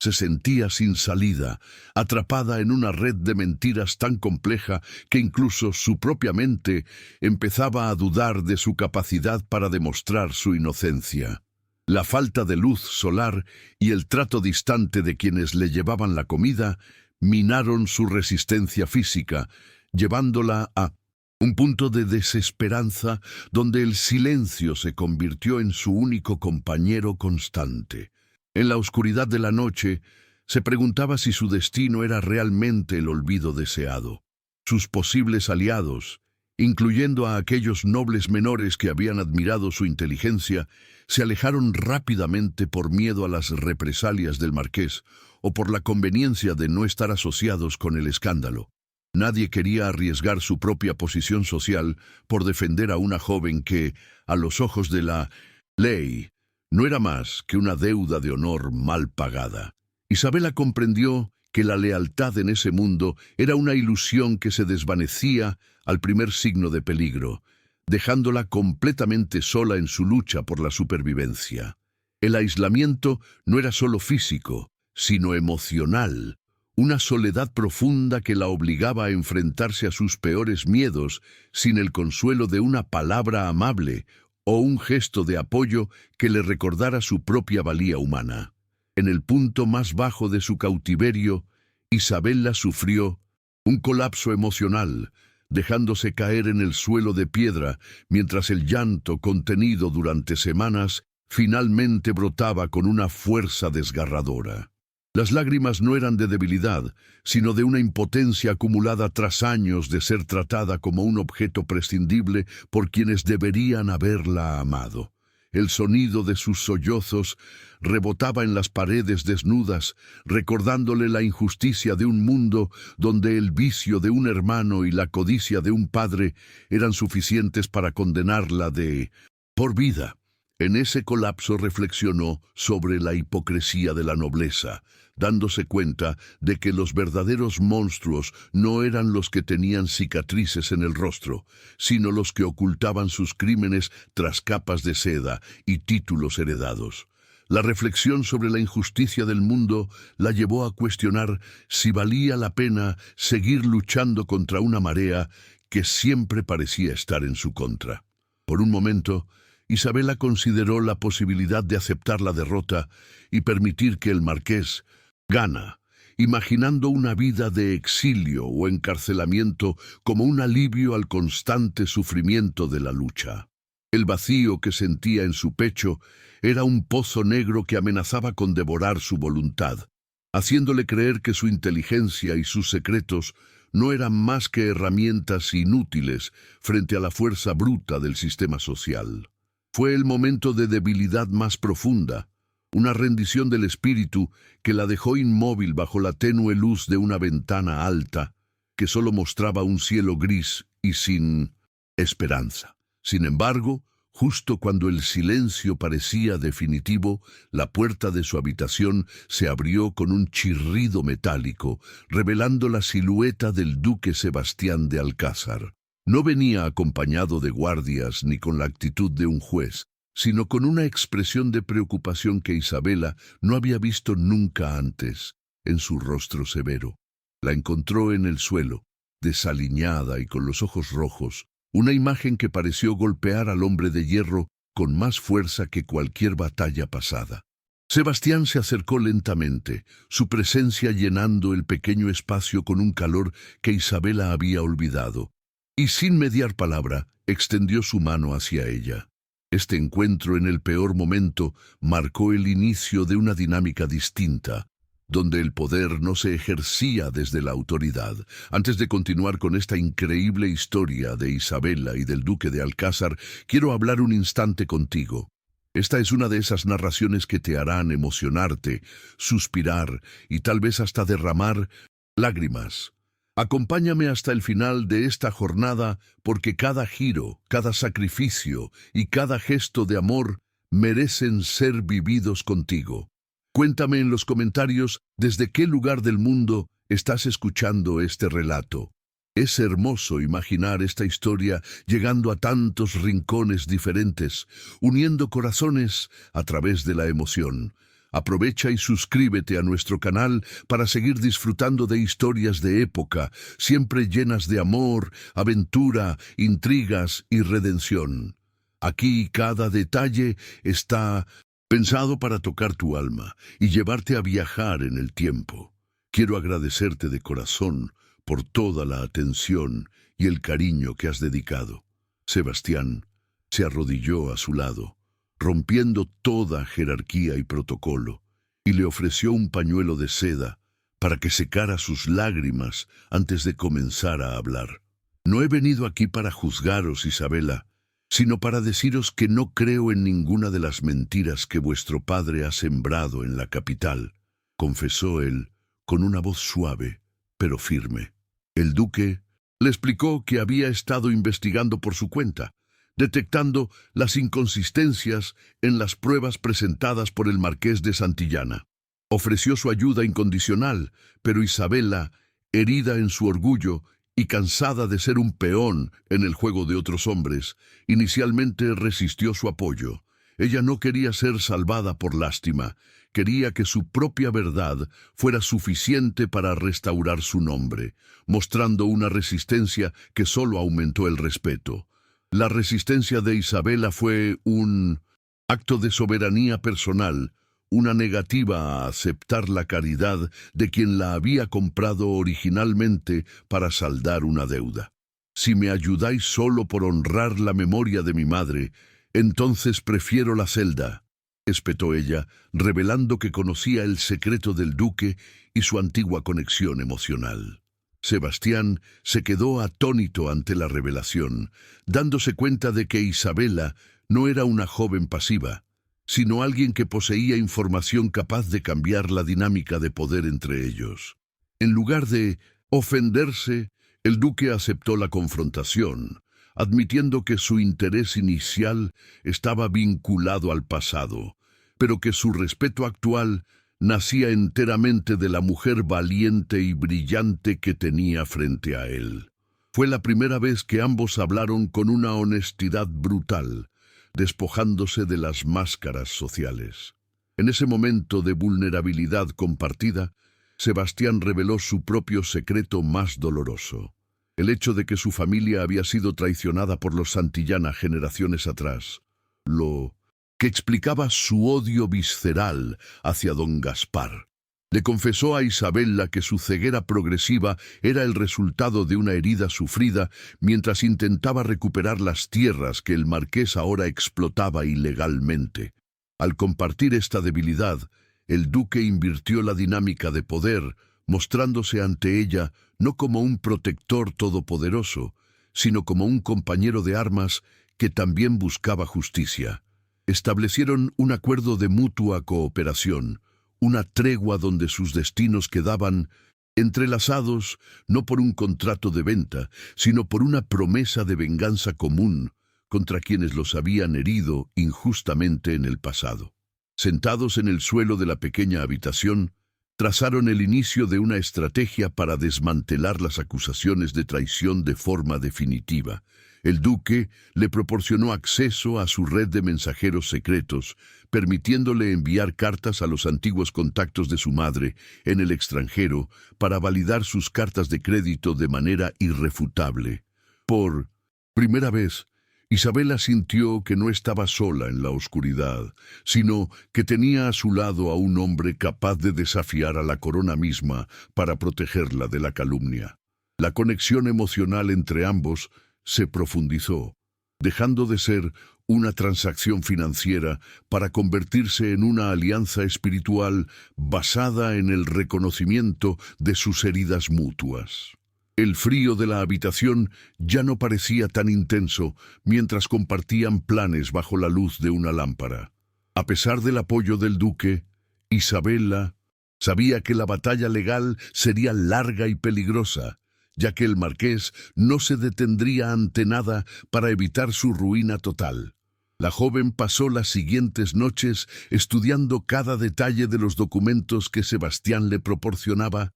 Se sentía sin salida, atrapada en una red de mentiras tan compleja que incluso su propia mente empezaba a dudar de su capacidad para demostrar su inocencia. La falta de luz solar y el trato distante de quienes le llevaban la comida minaron su resistencia física, llevándola a un punto de desesperanza donde el silencio se convirtió en su único compañero constante. En la oscuridad de la noche, se preguntaba si su destino era realmente el olvido deseado. Sus posibles aliados, incluyendo a aquellos nobles menores que habían admirado su inteligencia, se alejaron rápidamente por miedo a las represalias del marqués o por la conveniencia de no estar asociados con el escándalo. Nadie quería arriesgar su propia posición social por defender a una joven que, a los ojos de la ley, no era más que una deuda de honor mal pagada. Isabella comprendió que la lealtad en ese mundo era una ilusión que se desvanecía al primer signo de peligro, dejándola completamente sola en su lucha por la supervivencia. El aislamiento no era solo físico, sino emocional, una soledad profunda que la obligaba a enfrentarse a sus peores miedos sin el consuelo de una palabra amable o un gesto de apoyo que le recordara su propia valía humana. En el punto más bajo de su cautiverio, Isabella sufrió un colapso emocional, dejándose caer en el suelo de piedra, mientras el llanto contenido durante semanas finalmente brotaba con una fuerza desgarradora. Las lágrimas no eran de debilidad, sino de una impotencia acumulada tras años de ser tratada como un objeto prescindible por quienes deberían haberla amado. El sonido de sus sollozos rebotaba en las paredes desnudas, recordándole la injusticia de un mundo donde el vicio de un hermano y la codicia de un padre eran suficientes para condenarla de por vida. En ese colapso reflexionó sobre la hipocresía de la nobleza, dándose cuenta de que los verdaderos monstruos no eran los que tenían cicatrices en el rostro, sino los que ocultaban sus crímenes tras capas de seda y títulos heredados. La reflexión sobre la injusticia del mundo la llevó a cuestionar si valía la pena seguir luchando contra una marea que siempre parecía estar en su contra. Por un momento, Isabella consideró la posibilidad de aceptar la derrota y permitir que el marqués gana, imaginando una vida de exilio o encarcelamiento como un alivio al constante sufrimiento de la lucha. El vacío que sentía en su pecho era un pozo negro que amenazaba con devorar su voluntad, haciéndole creer que su inteligencia y sus secretos no eran más que herramientas inútiles frente a la fuerza bruta del sistema social. Fue el momento de debilidad más profunda, una rendición del espíritu que la dejó inmóvil bajo la tenue luz de una ventana alta que solo mostraba un cielo gris y sin esperanza. Sin embargo, Justo cuando el silencio parecía definitivo, la puerta de su habitación se abrió con un chirrido metálico, revelando la silueta del duque Sebastián de Alcázar. No venía acompañado de guardias ni con la actitud de un juez, sino con una expresión de preocupación que Isabela no había visto nunca antes en su rostro severo. La encontró en el suelo, desaliñada y con los ojos rojos, una imagen que pareció golpear al hombre de hierro con más fuerza que cualquier batalla pasada. Sebastián se acercó lentamente, su presencia llenando el pequeño espacio con un calor que Isabela había olvidado, y sin mediar palabra, extendió su mano hacia ella. Este encuentro en el peor momento marcó el inicio de una dinámica distinta, donde el poder no se ejercía desde la autoridad. Antes de continuar con esta increíble historia de Isabela y del duque de Alcázar, quiero hablar un instante contigo. Esta es una de esas narraciones que te harán emocionarte, suspirar y tal vez hasta derramar lágrimas. Acompáñame hasta el final de esta jornada porque cada giro, cada sacrificio y cada gesto de amor merecen ser vividos contigo. Cuéntame en los comentarios desde qué lugar del mundo estás escuchando este relato. Es hermoso imaginar esta historia llegando a tantos rincones diferentes, uniendo corazones a través de la emoción. Aprovecha y suscríbete a nuestro canal para seguir disfrutando de historias de época, siempre llenas de amor, aventura, intrigas y redención. Aquí cada detalle está pensado para tocar tu alma y llevarte a viajar en el tiempo. Quiero agradecerte de corazón por toda la atención y el cariño que has dedicado. Sebastián se arrodilló a su lado, rompiendo toda jerarquía y protocolo, y le ofreció un pañuelo de seda para que secara sus lágrimas antes de comenzar a hablar. No he venido aquí para juzgaros, Isabela, sino para deciros que no creo en ninguna de las mentiras que vuestro padre ha sembrado en la capital, confesó él con una voz suave, pero firme. El duque le explicó que había estado investigando por su cuenta, detectando las inconsistencias en las pruebas presentadas por el marqués de Santillana. Ofreció su ayuda incondicional, pero Isabela, herida en su orgullo y cansada de ser un peón en el juego de otros hombres, inicialmente resistió su apoyo. Ella no quería ser salvada por lástima, quería que su propia verdad fuera suficiente para restaurar su nombre, mostrando una resistencia que solo aumentó el respeto. La resistencia de Isabela fue un acto de soberanía personal, una negativa a aceptar la caridad de quien la había comprado originalmente para saldar una deuda. Si me ayudáis solo por honrar la memoria de mi madre, entonces prefiero la celda, espetó ella, revelando que conocía el secreto del duque y su antigua conexión emocional. Sebastián se quedó atónito ante la revelación, dándose cuenta de que Isabela no era una joven pasiva, sino alguien que poseía información capaz de cambiar la dinámica de poder entre ellos. En lugar de ofenderse, el duque aceptó la confrontación, admitiendo que su interés inicial estaba vinculado al pasado, pero que su respeto actual nacía enteramente de la mujer valiente y brillante que tenía frente a él. Fue la primera vez que ambos hablaron con una honestidad brutal, despojándose de las máscaras sociales. En ese momento de vulnerabilidad compartida, Sebastián reveló su propio secreto más doloroso: el hecho de que su familia había sido traicionada por los Santillana generaciones atrás, lo que explicaba su odio visceral hacia don Gaspar. Le confesó a Isabela que su ceguera progresiva era el resultado de una herida sufrida mientras intentaba recuperar las tierras que el marqués ahora explotaba ilegalmente. Al compartir esta debilidad, el duque invirtió la dinámica de poder, mostrándose ante ella no como un protector todopoderoso, sino como un compañero de armas que también buscaba justicia. Establecieron un acuerdo de mutua cooperación, una tregua donde sus destinos quedaban entrelazados no por un contrato de venta, sino por una promesa de venganza común, contra quienes los habían herido injustamente en el pasado. Sentados en el suelo de la pequeña habitación, trazaron el inicio de una estrategia para desmantelar las acusaciones de traición de forma definitiva. El duque le proporcionó acceso a su red de mensajeros secretos, permitiéndole enviar cartas a los antiguos contactos de su madre en el extranjero para validar sus cartas de crédito de manera irrefutable. Por primera vez, Isabela sintió que no estaba sola en la oscuridad, sino que tenía a su lado a un hombre capaz de desafiar a la corona misma para protegerla de la calumnia. La conexión emocional entre ambos se profundizó, dejando de ser una transacción financiera para convertirse en una alianza espiritual basada en el reconocimiento de sus heridas mutuas. El frío de la habitación ya no parecía tan intenso mientras compartían planes bajo la luz de una lámpara. A pesar del apoyo del duque, Isabela sabía que la batalla legal sería larga y peligrosa, ya que el marqués no se detendría ante nada para evitar su ruina total. La joven pasó las siguientes noches estudiando cada detalle de los documentos que Sebastián le proporcionaba,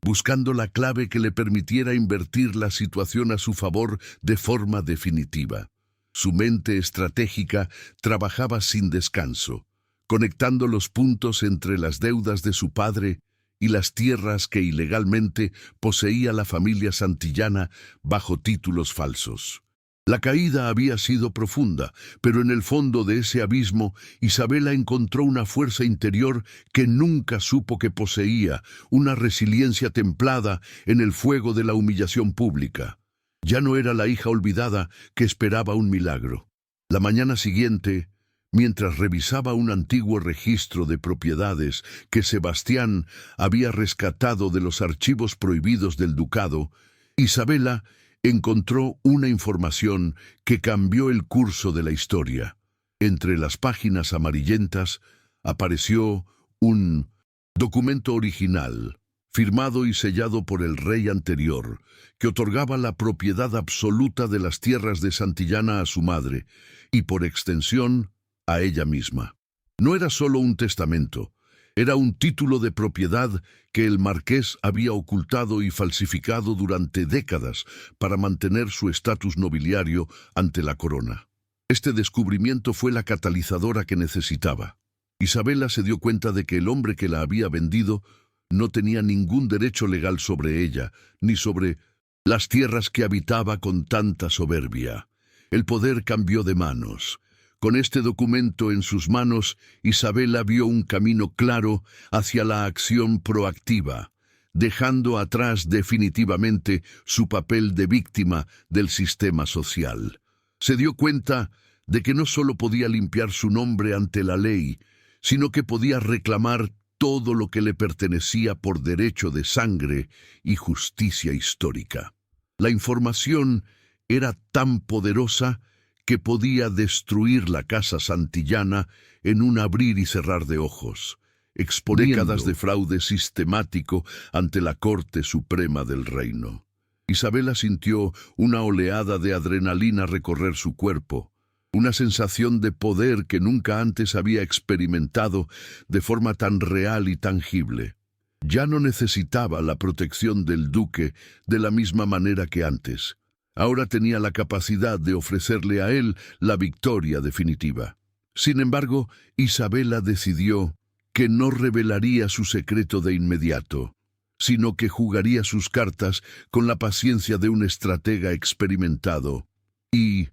buscando la clave que le permitiera invertir la situación a su favor de forma definitiva. Su mente estratégica trabajaba sin descanso, conectando los puntos entre las deudas de su padre y las tierras que ilegalmente poseía la familia santillana bajo títulos falsos. La caída había sido profunda, pero en el fondo de ese abismo, Isabela encontró una fuerza interior que nunca supo que poseía, una resiliencia templada en el fuego de la humillación pública. Ya no era la hija olvidada que esperaba un milagro. La mañana siguiente, mientras revisaba un antiguo registro de propiedades que Sebastián había rescatado de los archivos prohibidos del ducado, Isabela encontró una información que cambió el curso de la historia. Entre las páginas amarillentas apareció un documento original, firmado y sellado por el rey anterior, que otorgaba la propiedad absoluta de las tierras de Santillana a su madre, y por extensión, a ella misma. No era solo un testamento, era un título de propiedad que el marqués había ocultado y falsificado durante décadas para mantener su estatus nobiliario ante la corona. Este descubrimiento fue la catalizadora que necesitaba. Isabela se dio cuenta de que el hombre que la había vendido no tenía ningún derecho legal sobre ella, ni sobre las tierras que habitaba con tanta soberbia. El poder cambió de manos. Con este documento en sus manos, Isabela vio un camino claro hacia la acción proactiva, dejando atrás definitivamente su papel de víctima del sistema social. Se dio cuenta de que no solo podía limpiar su nombre ante la ley, sino que podía reclamar todo lo que le pertenecía por derecho de sangre y justicia histórica. La información era tan poderosa que podía destruir la casa santillana en un abrir y cerrar de ojos, exponiendo décadas de fraude sistemático ante la Corte Suprema del Reino. Isabela sintió una oleada de adrenalina recorrer su cuerpo, una sensación de poder que nunca antes había experimentado de forma tan real y tangible. Ya no necesitaba la protección del duque de la misma manera que antes. Ahora tenía la capacidad de ofrecerle a él la victoria definitiva. Sin embargo, Isabela decidió que no revelaría su secreto de inmediato, sino que jugaría sus cartas con la paciencia de un estratega experimentado y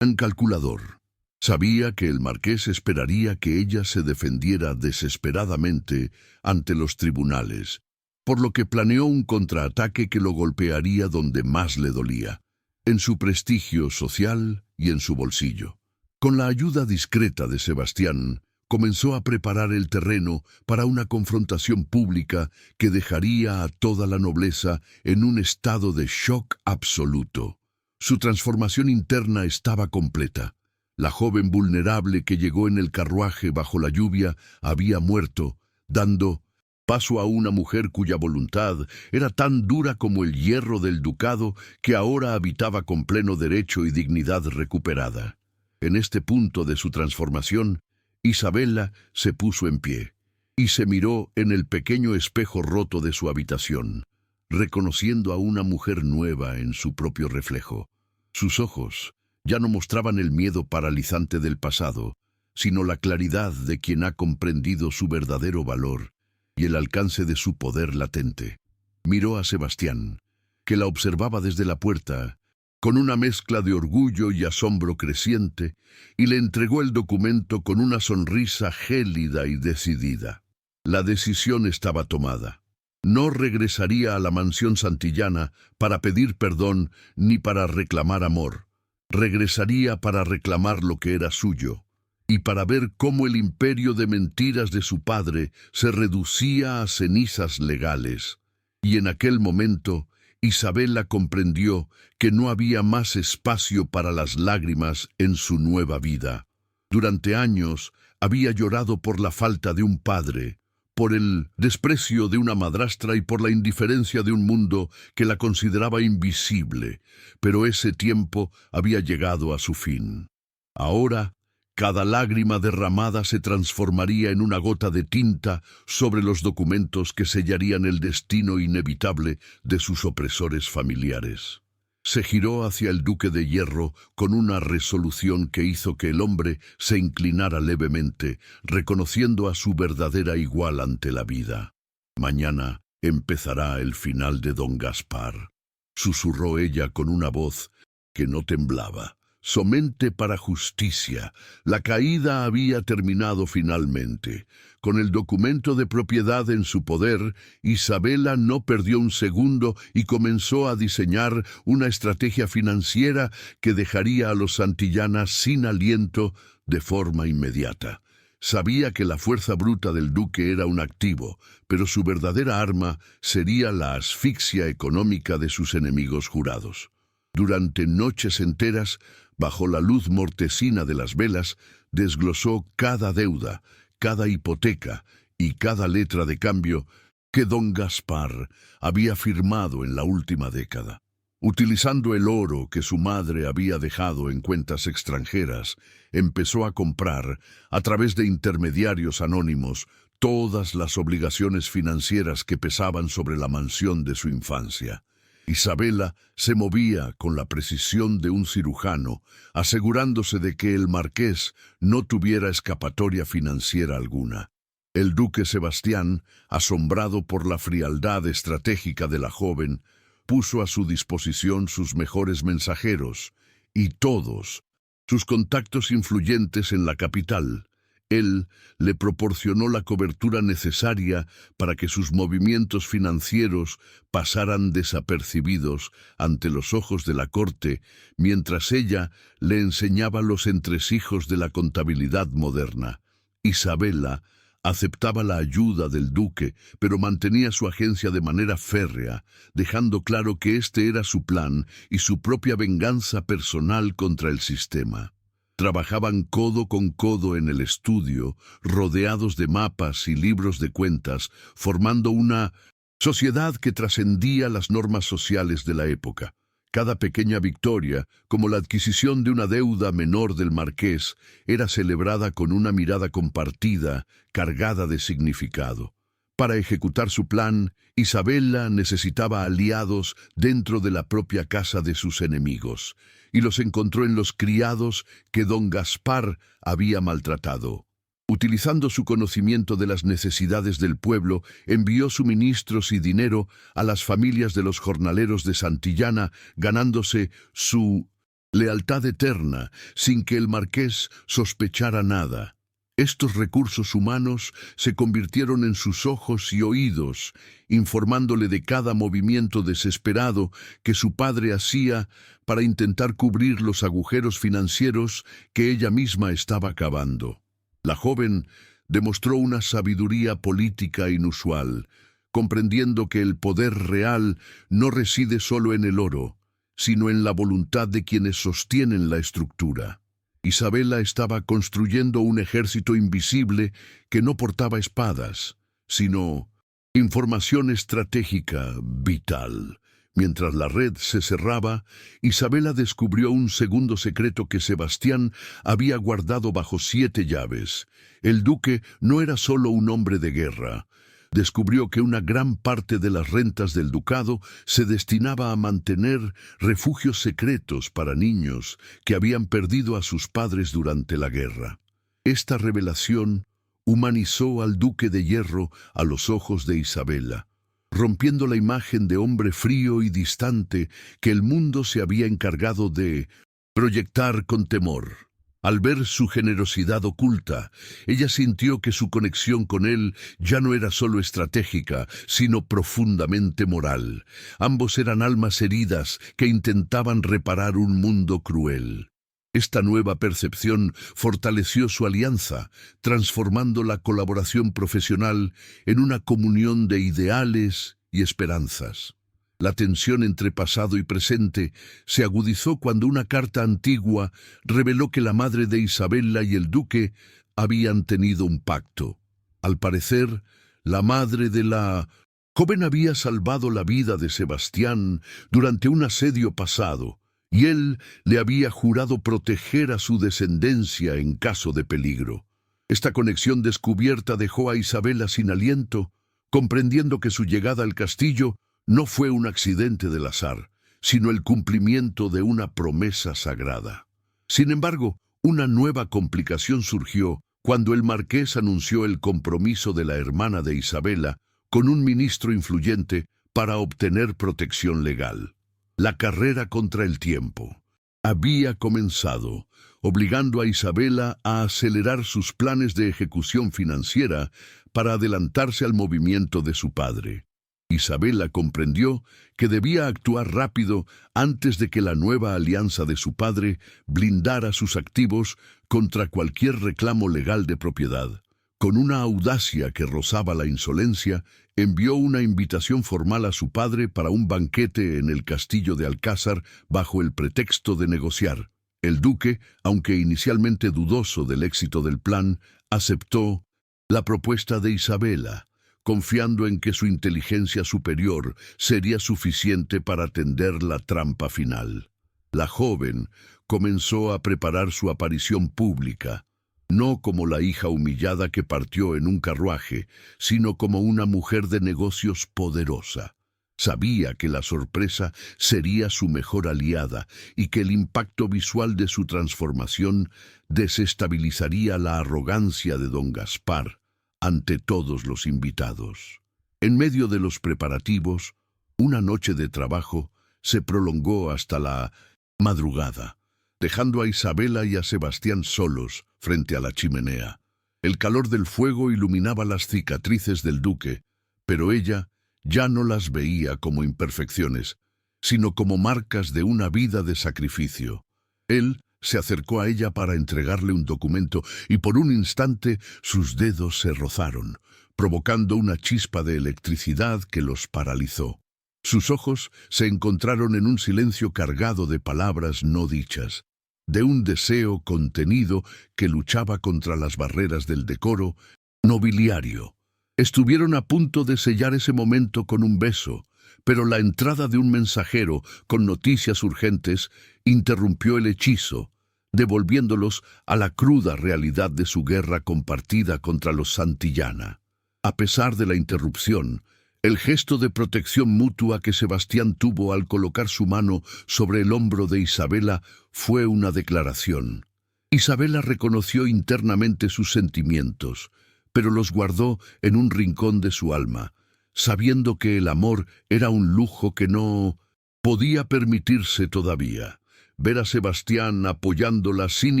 un calculador. Sabía que el marqués esperaría que ella se defendiera desesperadamente ante los tribunales, por lo que planeó un contraataque que lo golpearía donde más le dolía, en su prestigio social y en su bolsillo. Con la ayuda discreta de Sebastián, comenzó a preparar el terreno para una confrontación pública que dejaría a toda la nobleza en un estado de shock absoluto. Su transformación interna estaba completa. La joven vulnerable que llegó en el carruaje bajo la lluvia había muerto, dando paso a una mujer cuya voluntad era tan dura como el hierro del ducado que ahora habitaba con pleno derecho y dignidad recuperada. En este punto de su transformación, Isabela se puso en pie y se miró en el pequeño espejo roto de su habitación, reconociendo a una mujer nueva en su propio reflejo. Sus ojos ya no mostraban el miedo paralizante del pasado, sino la claridad de quien ha comprendido su verdadero valor y el alcance de su poder latente. Miró a Sebastián, que la observaba desde la puerta, con una mezcla de orgullo y asombro creciente, y le entregó el documento con una sonrisa gélida y decidida. La decisión estaba tomada. No regresaría a la mansión santillana para pedir perdón ni para reclamar amor. Regresaría para reclamar lo que era suyo, y para ver cómo el imperio de mentiras de su padre se reducía a cenizas legales. Y en aquel momento, Isabela comprendió que no había más espacio para las lágrimas en su nueva vida. Durante años había llorado por la falta de un padre, por el desprecio de una madrastra y por la indiferencia de un mundo que la consideraba invisible, pero ese tiempo había llegado a su fin. Ahora, cada lágrima derramada se transformaría en una gota de tinta sobre los documentos que sellarían el destino inevitable de sus opresores familiares. Se giró hacia el duque de Hierro con una resolución que hizo que el hombre se inclinara levemente, reconociendo a su verdadera igual ante la vida. «Mañana empezará el final de don Gaspar», susurró ella con una voz que no temblaba. Somente para justicia, la caída había terminado finalmente. Con el documento de propiedad en su poder, Isabela no perdió un segundo y comenzó a diseñar una estrategia financiera que dejaría a los Santillana sin aliento de forma inmediata. Sabía que la fuerza bruta del duque era un activo, pero su verdadera arma sería la asfixia económica de sus enemigos jurados. Durante noches enteras, bajo la luz mortecina de las velas, desglosó cada deuda, cada hipoteca y cada letra de cambio que don Gaspar había firmado en la última década. Utilizando el oro que su madre había dejado en cuentas extranjeras, empezó a comprar, a través de intermediarios anónimos, todas las obligaciones financieras que pesaban sobre la mansión de su infancia. Isabela se movía con la precisión de un cirujano, asegurándose de que el marqués no tuviera escapatoria financiera alguna. El duque Sebastián, asombrado por la frialdad estratégica de la joven, puso a su disposición sus mejores mensajeros y todos sus contactos influyentes en la capital. Él le proporcionó la cobertura necesaria para que sus movimientos financieros pasaran desapercibidos ante los ojos de la corte, mientras ella le enseñaba los entresijos de la contabilidad moderna. Isabela aceptaba la ayuda del duque, pero mantenía su agencia de manera férrea, dejando claro que este era su plan y su propia venganza personal contra el sistema. Trabajaban codo con codo en el estudio, rodeados de mapas y libros de cuentas, formando una sociedad que trascendía las normas sociales de la época. Cada pequeña victoria, como la adquisición de una deuda menor del marqués, era celebrada con una mirada compartida, cargada de significado. Para ejecutar su plan, Isabela necesitaba aliados dentro de la propia casa de sus enemigos, y los encontró en los criados que don Gaspar había maltratado. Utilizando su conocimiento de las necesidades del pueblo, envió suministros y dinero a las familias de los jornaleros de Santillana, ganándose su lealtad eterna, sin que el marqués sospechara nada. Estos recursos humanos se convirtieron en sus ojos y oídos, informándole de cada movimiento desesperado que su padre hacía para intentar cubrir los agujeros financieros que ella misma estaba cavando. La joven demostró una sabiduría política inusual, comprendiendo que el poder real no reside solo en el oro, sino en la voluntad de quienes sostienen la estructura. Isabela estaba construyendo un ejército invisible que no portaba espadas, sino información estratégica vital. Mientras la red se cerraba, Isabela descubrió un segundo secreto que Sebastián había guardado bajo 7 llaves. El duque no era solo un hombre de guerra. Descubrió que una gran parte de las rentas del ducado se destinaba a mantener refugios secretos para niños que habían perdido a sus padres durante la guerra. Esta revelación humanizó al duque de hierro a los ojos de Isabela, rompiendo la imagen de hombre frío y distante que el mundo se había encargado de proyectar con temor. Al ver su generosidad oculta, ella sintió que su conexión con él ya no era solo estratégica, sino profundamente moral. Ambos eran almas heridas que intentaban reparar un mundo cruel. Esta nueva percepción fortaleció su alianza, transformando la colaboración profesional en una comunión de ideales y esperanzas. La tensión entre pasado y presente se agudizó cuando una carta antigua reveló que la madre de Isabela y el duque habían tenido un pacto. Al parecer, la madre de la joven había salvado la vida de Sebastián durante un asedio pasado, y él le había jurado proteger a su descendencia en caso de peligro. Esta conexión descubierta dejó a Isabela sin aliento, comprendiendo que su llegada al castillo no fue un accidente del azar, sino el cumplimiento de una promesa sagrada. Sin embargo, una nueva complicación surgió cuando el marqués anunció el compromiso de la hermana de Isabela con un ministro influyente para obtener protección legal. La carrera contra el tiempo había comenzado, obligando a Isabela a acelerar sus planes de ejecución financiera para adelantarse al movimiento de su padre. Isabela comprendió que debía actuar rápido antes de que la nueva alianza de su padre blindara sus activos contra cualquier reclamo legal de propiedad. Con una audacia que rozaba la insolencia, envió una invitación formal a su padre para un banquete en el castillo de Alcázar bajo el pretexto de negociar. El duque, aunque inicialmente dudoso del éxito del plan, aceptó la propuesta de Isabela, confiando en que su inteligencia superior sería suficiente para tender la trampa final. La joven comenzó a preparar su aparición pública, no como la hija humillada que partió en un carruaje, sino como una mujer de negocios poderosa. Sabía que la sorpresa sería su mejor aliada y que el impacto visual de su transformación desestabilizaría la arrogancia de don Gaspar ante todos los invitados. En medio de los preparativos, una noche de trabajo se prolongó hasta la madrugada, dejando a Isabela y a Sebastián solos frente a la chimenea. El calor del fuego iluminaba las cicatrices del duque, pero ella ya no las veía como imperfecciones, sino como marcas de una vida de sacrificio. Él se acercó a ella para entregarle un documento y por un instante sus dedos se rozaron, provocando una chispa de electricidad que los paralizó. Sus ojos se encontraron en un silencio cargado de palabras no dichas, de un deseo contenido que luchaba contra las barreras del decoro nobiliario. Estuvieron a punto de sellar ese momento con un beso, pero la entrada de un mensajero con noticias urgentes interrumpió el hechizo, devolviéndolos a la cruda realidad de su guerra compartida contra los Santillana. A pesar de la interrupción, el gesto de protección mutua que Sebastián tuvo al colocar su mano sobre el hombro de Isabela fue una declaración. Isabela reconoció internamente sus sentimientos, pero los guardó en un rincón de su alma, sabiendo que el amor era un lujo que no podía permitirse todavía. Ver a Sebastián apoyándola sin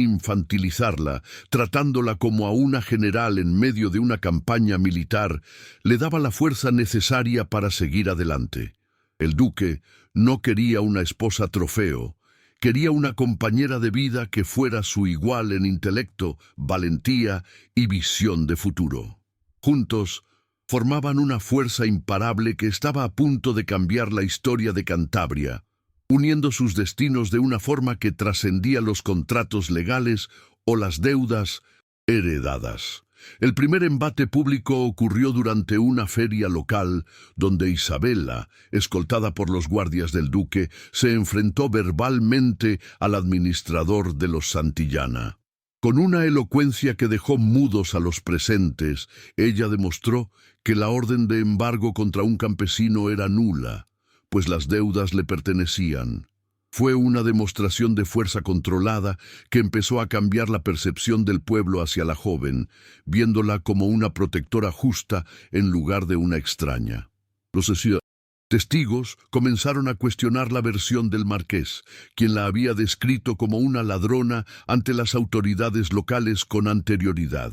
infantilizarla, tratándola como a una general en medio de una campaña militar, le daba la fuerza necesaria para seguir adelante. El duque no quería una esposa trofeo, quería una compañera de vida que fuera su igual en intelecto, valentía y visión de futuro. Juntos, formaban una fuerza imparable que estaba a punto de cambiar la historia de Cantabria, uniendo sus destinos de una forma que trascendía los contratos legales o las deudas heredadas. El primer embate público ocurrió durante una feria local donde Isabela, escoltada por los guardias del duque, se enfrentó verbalmente al administrador de los Santillana. Con una elocuencia que dejó mudos a los presentes, ella demostró que la orden de embargo contra un campesino era nula, pues las deudas le pertenecían. Fue una demostración de fuerza controlada que empezó a cambiar la percepción del pueblo hacia la joven, viéndola como una protectora justa en lugar de una extraña. Los testigos comenzaron a cuestionar la versión del marqués, quien la había descrito como una ladrona ante las autoridades locales con anterioridad.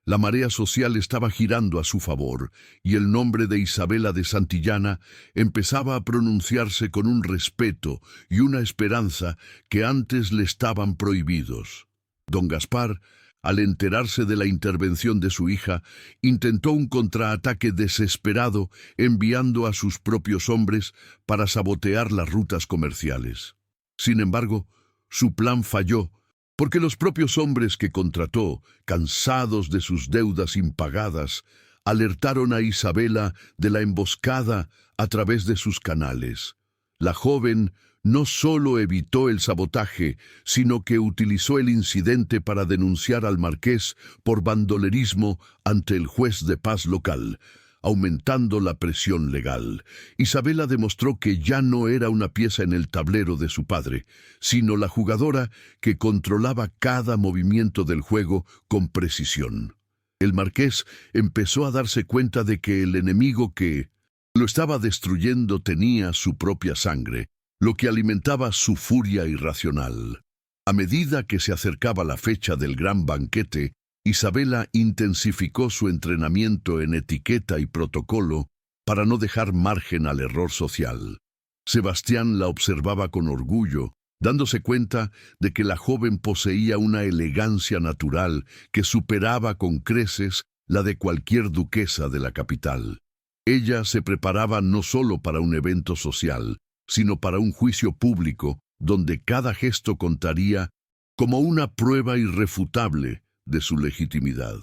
La marea social estaba girando a su favor, y el nombre de Isabela de Santillana empezaba a pronunciarse con un respeto y una esperanza que antes le estaban prohibidos. Don Gaspar, al enterarse de la intervención de su hija, intentó un contraataque desesperado enviando a sus propios hombres para sabotear las rutas comerciales. Sin embargo, su plan falló, porque los propios hombres que contrató, cansados de sus deudas impagadas, alertaron a Isabela de la emboscada a través de sus canales. La joven no solo evitó el sabotaje, sino que utilizó el incidente para denunciar al marqués por bandolerismo ante el juez de paz local, aumentando la presión legal. Isabela demostró que ya no era una pieza en el tablero de su padre, sino la jugadora que controlaba cada movimiento del juego con precisión. El marqués empezó a darse cuenta de que el enemigo que lo estaba destruyendo tenía su propia sangre, lo que alimentaba su furia irracional. A medida que se acercaba la fecha del gran banquete, Isabela intensificó su entrenamiento en etiqueta y protocolo para no dejar margen al error social. Sebastián la observaba con orgullo, dándose cuenta de que la joven poseía una elegancia natural que superaba con creces la de cualquier duquesa de la capital. Ella se preparaba no solo para un evento social, sino para un juicio público donde cada gesto contaría como una prueba irrefutable de su legitimidad.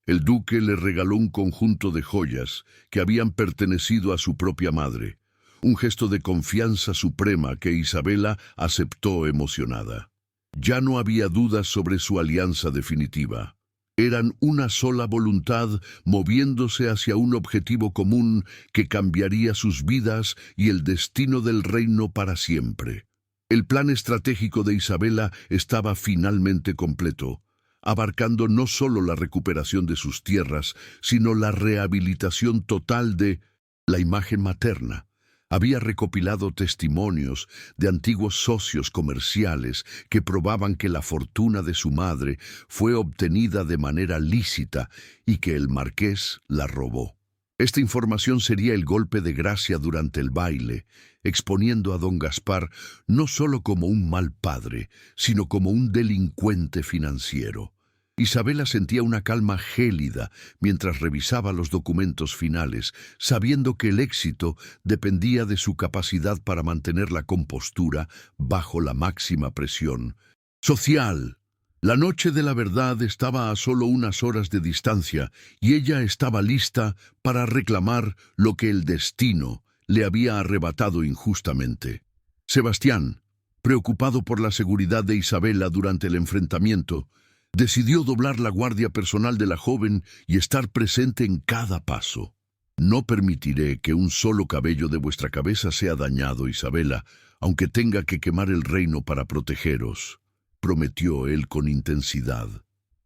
El duque le regaló un conjunto de joyas que habían pertenecido a su propia madre, un gesto de confianza suprema que Isabela aceptó emocionada. Ya no había dudas sobre su alianza definitiva. Eran una sola voluntad moviéndose hacia un objetivo común que cambiaría sus vidas y el destino del reino para siempre. El plan estratégico de Isabela estaba finalmente completo, abarcando no solo la recuperación de sus tierras, sino la rehabilitación total de la imagen materna. Había recopilado testimonios de antiguos socios comerciales que probaban que la fortuna de su madre fue obtenida de manera lícita y que el marqués la robó. Esta información sería el golpe de gracia durante el baile, exponiendo a don Gaspar no solo como un mal padre, sino como un delincuente financiero. Isabela sentía una calma gélida mientras revisaba los documentos finales, sabiendo que el éxito dependía de su capacidad para mantener la compostura bajo la máxima presión social. La noche de la verdad estaba a solo unas horas de distancia y ella estaba lista para reclamar lo que el destino le había arrebatado injustamente. Sebastián, preocupado por la seguridad de Isabela durante el enfrentamiento, decidió doblar la guardia personal de la joven y estar presente en cada paso. No permitiré que un solo cabello de vuestra cabeza sea dañado, Isabela, aunque tenga que quemar el reino para protegeros, prometió él con intensidad.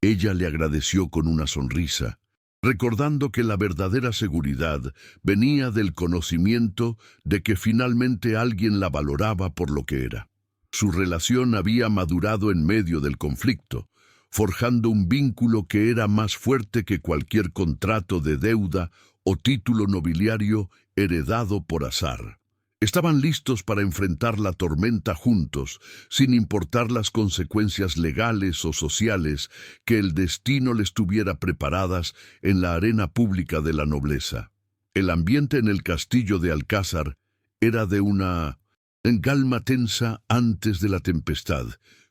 Ella le agradeció con una sonrisa, recordando que la verdadera seguridad venía del conocimiento de que finalmente alguien la valoraba por lo que era. Su relación había madurado en medio del conflicto, forjando un vínculo que era más fuerte que cualquier contrato de deuda o título nobiliario heredado por azar. Estaban listos para enfrentar la tormenta juntos, sin importar las consecuencias legales o sociales que el destino les tuviera preparadas en la arena pública de la nobleza. El ambiente en el castillo de Alcázar era de una calma tensa antes de la tempestad,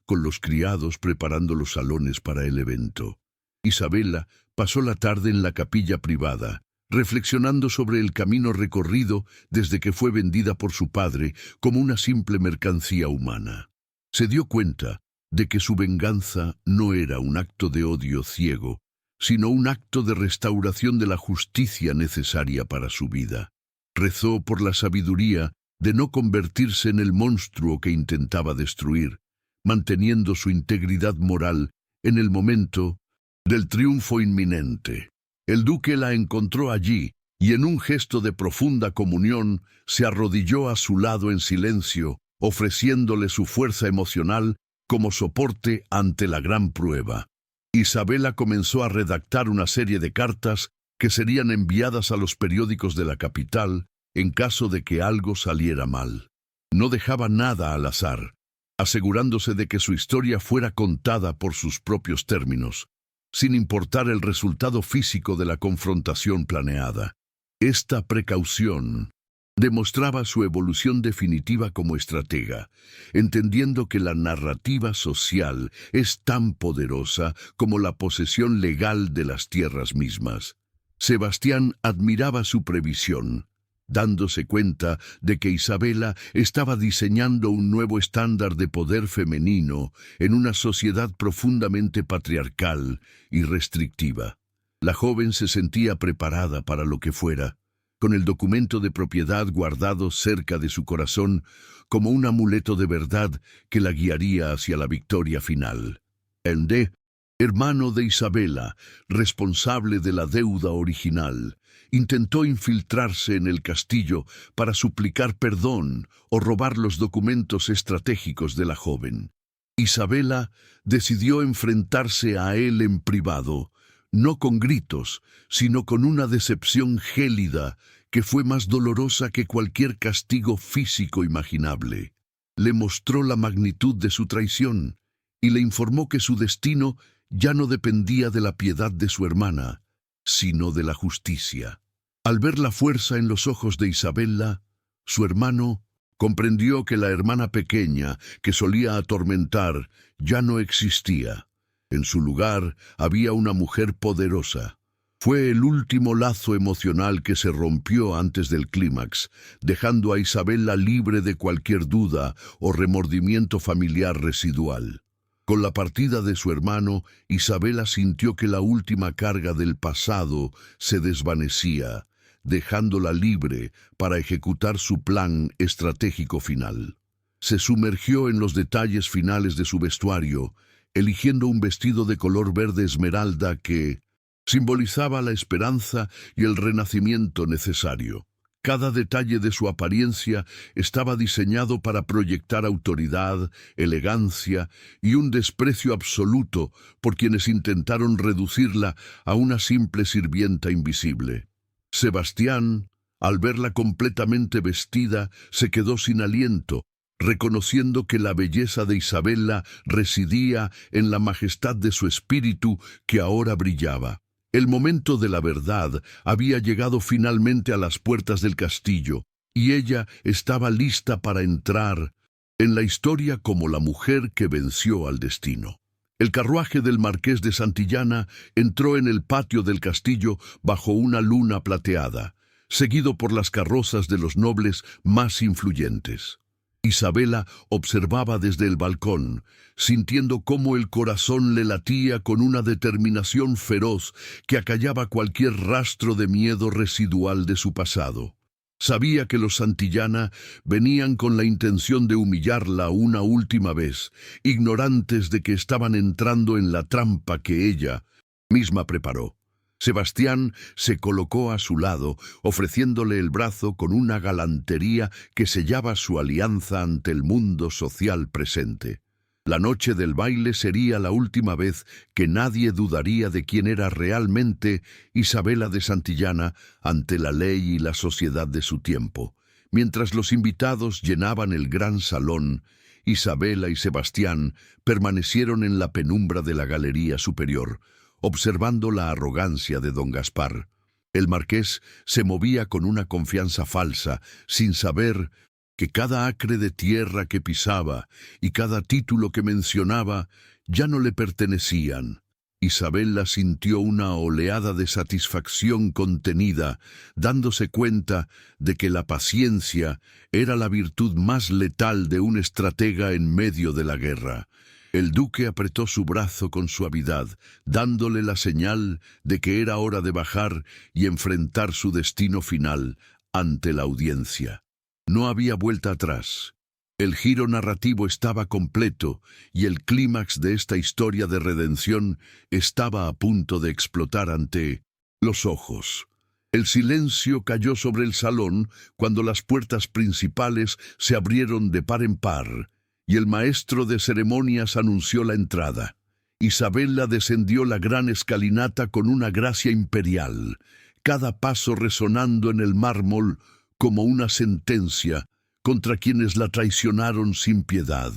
con los criados preparando los salones para el evento. Isabela pasó la tarde en la capilla privada, reflexionando sobre el camino recorrido desde que fue vendida por su padre como una simple mercancía humana. Se dio cuenta de que su venganza no era un acto de odio ciego, sino un acto de restauración de la justicia necesaria para su vida. Rezó por la sabiduría de no convertirse en el monstruo que intentaba destruir, manteniendo su integridad moral en el momento del triunfo inminente. El duque la encontró allí y en un gesto de profunda comunión se arrodilló a su lado en silencio, ofreciéndole su fuerza emocional como soporte ante la gran prueba. Isabela comenzó a redactar una serie de cartas que serían enviadas a los periódicos de la capital en caso de que algo saliera mal. No dejaba nada al azar, asegurándose de que su historia fuera contada por sus propios términos, sin importar el resultado físico de la confrontación planeada. Esta precaución demostraba su evolución definitiva como estratega, entendiendo que la narrativa social es tan poderosa como la posesión legal de las tierras mismas. Sebastián admiraba su previsión, dándose cuenta de que Isabela estaba diseñando un nuevo estándar de poder femenino en una sociedad profundamente patriarcal y restrictiva. La joven se sentía preparada para lo que fuera, con el documento de propiedad guardado cerca de su corazón como un amuleto de verdad que la guiaría hacia la victoria final. Ende, hermano de Isabela, responsable de la deuda original, intentó infiltrarse en el castillo para suplicar perdón o robar los documentos estratégicos de la joven. Isabela decidió enfrentarse a él en privado, no con gritos, sino con una decepción gélida que fue más dolorosa que cualquier castigo físico imaginable. Le mostró la magnitud de su traición y le informó que su destino ya no dependía de la piedad de su hermana, sino de la justicia. Al ver la fuerza en los ojos de Isabela, su hermano comprendió que la hermana pequeña que solía atormentar ya no existía. En su lugar había una mujer poderosa. Fue el último lazo emocional que se rompió antes del clímax, dejando a Isabela libre de cualquier duda o remordimiento familiar residual. Con la partida de su hermano, Isabela sintió que la última carga del pasado se desvanecía, dejándola libre para ejecutar su plan estratégico final. Se sumergió en los detalles finales de su vestuario, eligiendo un vestido de color verde esmeralda que simbolizaba la esperanza y el renacimiento necesario. Cada detalle de su apariencia estaba diseñado para proyectar autoridad, elegancia y un desprecio absoluto por quienes intentaron reducirla a una simple sirvienta invisible. Sebastián, al verla completamente vestida, se quedó sin aliento, reconociendo que la belleza de Isabela residía en la majestad de su espíritu que ahora brillaba. El momento de la verdad había llegado finalmente a las puertas del castillo, y ella estaba lista para entrar en la historia como la mujer que venció al destino. El carruaje del marqués de Santillana entró en el patio del castillo bajo una luna plateada, seguido por las carrozas de los nobles más influyentes. Isabela observaba desde el balcón, sintiendo cómo el corazón le latía con una determinación feroz que acallaba cualquier rastro de miedo residual de su pasado. Sabía que los Santillana venían con la intención de humillarla una última vez, ignorantes de que estaban entrando en la trampa que ella misma preparó. Sebastián se colocó a su lado, ofreciéndole el brazo con una galantería que sellaba su alianza ante el mundo social presente. La noche del baile sería la última vez que nadie dudaría de quién era realmente Isabela de Santillana ante la ley y la sociedad de su tiempo. Mientras los invitados llenaban el gran salón, Isabela y Sebastián permanecieron en la penumbra de la galería superior, observando la arrogancia de don Gaspar. El marqués se movía con una confianza falsa, sin saber que cada acre de tierra que pisaba y cada título que mencionaba ya no le pertenecían, Isabela sintió una oleada de satisfacción contenida, dándose cuenta de que la paciencia era la virtud más letal de un estratega en medio de la guerra. El duque apretó su brazo con suavidad, dándole la señal de que era hora de bajar y enfrentar su destino final ante la audiencia. No había vuelta atrás. El giro narrativo estaba completo y el clímax de esta historia de redención estaba a punto de explotar ante los ojos. El silencio cayó sobre el salón cuando las puertas principales se abrieron de par en par y el maestro de ceremonias anunció la entrada. Isabela descendió la gran escalinata con una gracia imperial, cada paso resonando en el mármol como una sentencia contra quienes la traicionaron sin piedad.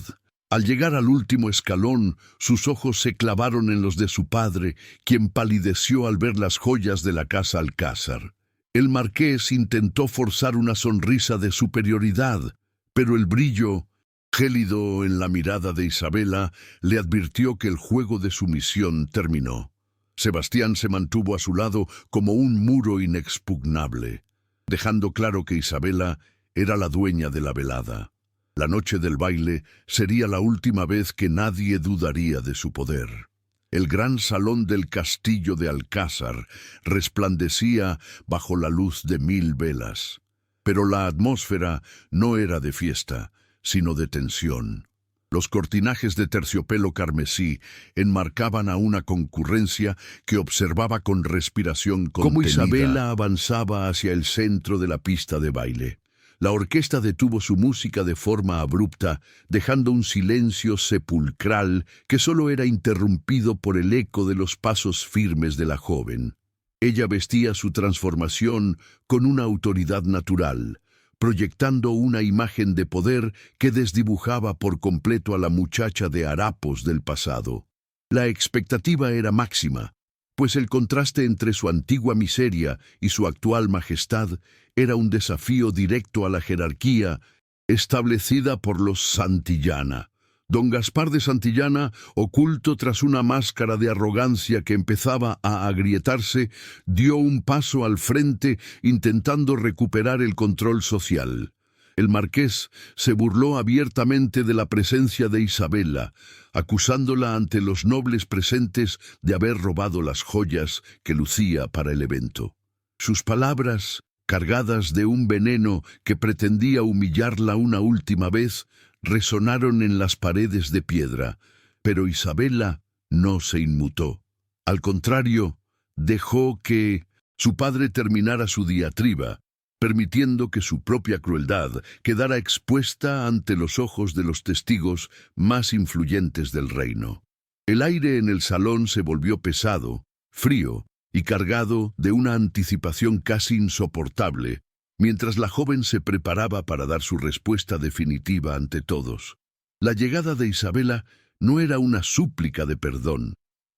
Al llegar al último escalón, sus ojos se clavaron en los de su padre, quien palideció al ver las joyas de la casa Alcázar. El marqués intentó forzar una sonrisa de superioridad, pero el brillo, gélido en la mirada de Isabela, le advirtió que el juego de sumisión terminó. Sebastián se mantuvo a su lado como un muro inexpugnable, dejando claro que Isabela era la dueña de la velada. La noche del baile sería la última vez que nadie dudaría de su poder. El gran salón del castillo de Alcázar resplandecía bajo la luz de 1000 velas. Pero la atmósfera no era de fiesta, sino de tensión. Los cortinajes de terciopelo carmesí enmarcaban a una concurrencia que observaba con respiración contenida cómo Isabela avanzaba hacia el centro de la pista de baile. La orquesta detuvo su música de forma abrupta, dejando un silencio sepulcral que solo era interrumpido por el eco de los pasos firmes de la joven. Ella vestía su transformación con una autoridad natural, proyectando una imagen de poder que desdibujaba por completo a la muchacha de harapos del pasado. La expectativa era máxima, pues el contraste entre su antigua miseria y su actual majestad era un desafío directo a la jerarquía establecida por los Santillana. Don Gaspar de Santillana, oculto tras una máscara de arrogancia que empezaba a agrietarse, dio un paso al frente intentando recuperar el control social. El marqués se burló abiertamente de la presencia de Isabela, acusándola ante los nobles presentes de haber robado las joyas que lucía para el evento. Sus palabras, cargadas de un veneno que pretendía humillarla una última vez, resonaron en las paredes de piedra, pero Isabela no se inmutó. Al contrario, dejó que su padre terminara su diatriba, permitiendo que su propia crueldad quedara expuesta ante los ojos de los testigos más influyentes del reino. El aire en el salón se volvió pesado, frío y cargado de una anticipación casi insoportable, mientras la joven se preparaba para dar su respuesta definitiva ante todos. La llegada de Isabela no era una súplica de perdón,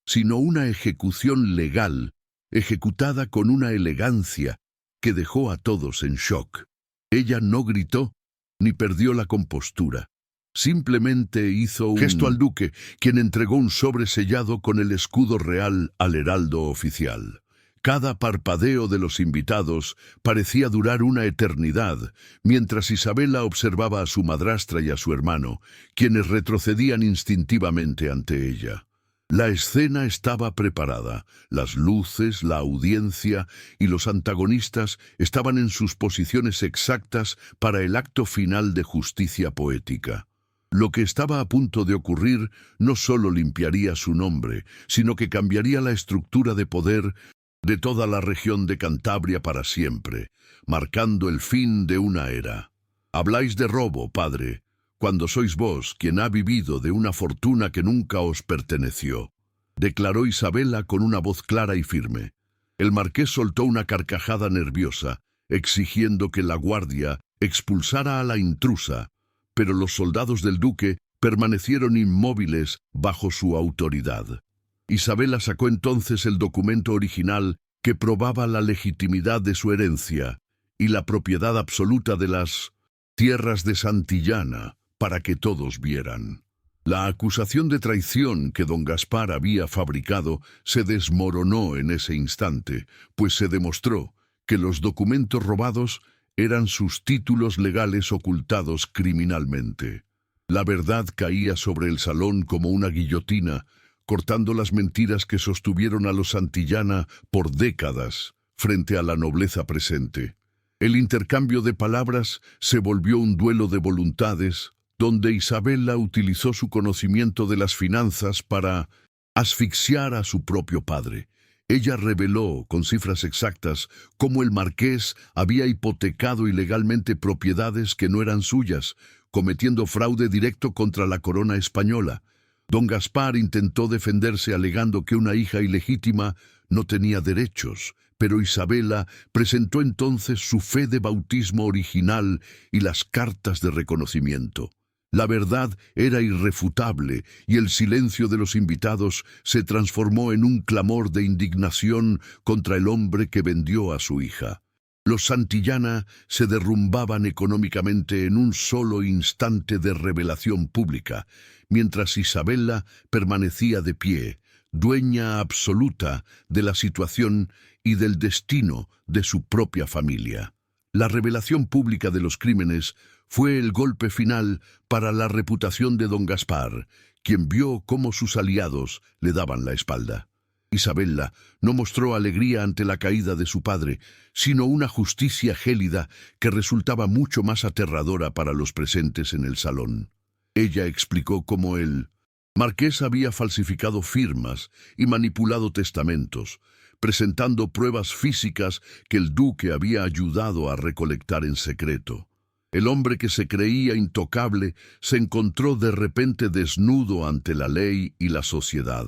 sino una ejecución legal, ejecutada con una elegancia que dejó a todos en shock. Ella no gritó, ni perdió la compostura. Simplemente hizo un gesto al duque, quien entregó un sobre sellado con el escudo real al heraldo oficial. Cada parpadeo de los invitados parecía durar una eternidad, mientras Isabela observaba a su madrastra y a su hermano, quienes retrocedían instintivamente ante ella. La escena estaba preparada, las luces, la audiencia y los antagonistas estaban en sus posiciones exactas para el acto final de justicia poética. Lo que estaba a punto de ocurrir no solo limpiaría su nombre, sino que cambiaría la estructura de poder de toda la región de Cantabria para siempre, marcando el fin de una era. Habláis de robo, padre, cuando sois vos quien ha vivido de una fortuna que nunca os perteneció, declaró Isabela con una voz clara y firme. El marqués soltó una carcajada nerviosa, exigiendo que la guardia expulsara a la intrusa, pero los soldados del duque permanecieron inmóviles bajo su autoridad. Isabela sacó entonces el documento original que probaba la legitimidad de su herencia y la propiedad absoluta de las tierras de Santillana, para que todos vieran. La acusación de traición que don Gaspar había fabricado se desmoronó en ese instante, pues se demostró que los documentos robados eran sus títulos legales ocultados criminalmente. La verdad caía sobre el salón como una guillotina, cortando las mentiras que sostuvieron a los Santillana por décadas frente a la nobleza presente. El intercambio de palabras se volvió un duelo de voluntades, donde Isabella utilizó su conocimiento de las finanzas para asfixiar a su propio padre. Ella reveló, con cifras exactas, cómo el marqués había hipotecado ilegalmente propiedades que no eran suyas, cometiendo fraude directo contra la corona española. Don Gaspar intentó defenderse alegando que una hija ilegítima no tenía derechos, pero Isabella presentó entonces su fe de bautismo original y las cartas de reconocimiento. La verdad era irrefutable y el silencio de los invitados se transformó en un clamor de indignación contra el hombre que vendió a su hija. Los Santillana se derrumbaban económicamente en un solo instante de revelación pública, mientras Isabella permanecía de pie, dueña absoluta de la situación y del destino de su propia familia. La revelación pública de los crímenes fue el golpe final para la reputación de don Gaspar, quien vio cómo sus aliados le daban la espalda. Isabella no mostró alegría ante la caída de su padre, sino una justicia gélida que resultaba mucho más aterradora para los presentes en el salón. Ella explicó cómo el marqués había falsificado firmas y manipulado testamentos, presentando pruebas físicas que el duque había ayudado a recolectar en secreto. El hombre que se creía intocable se encontró de repente desnudo ante la ley y la sociedad,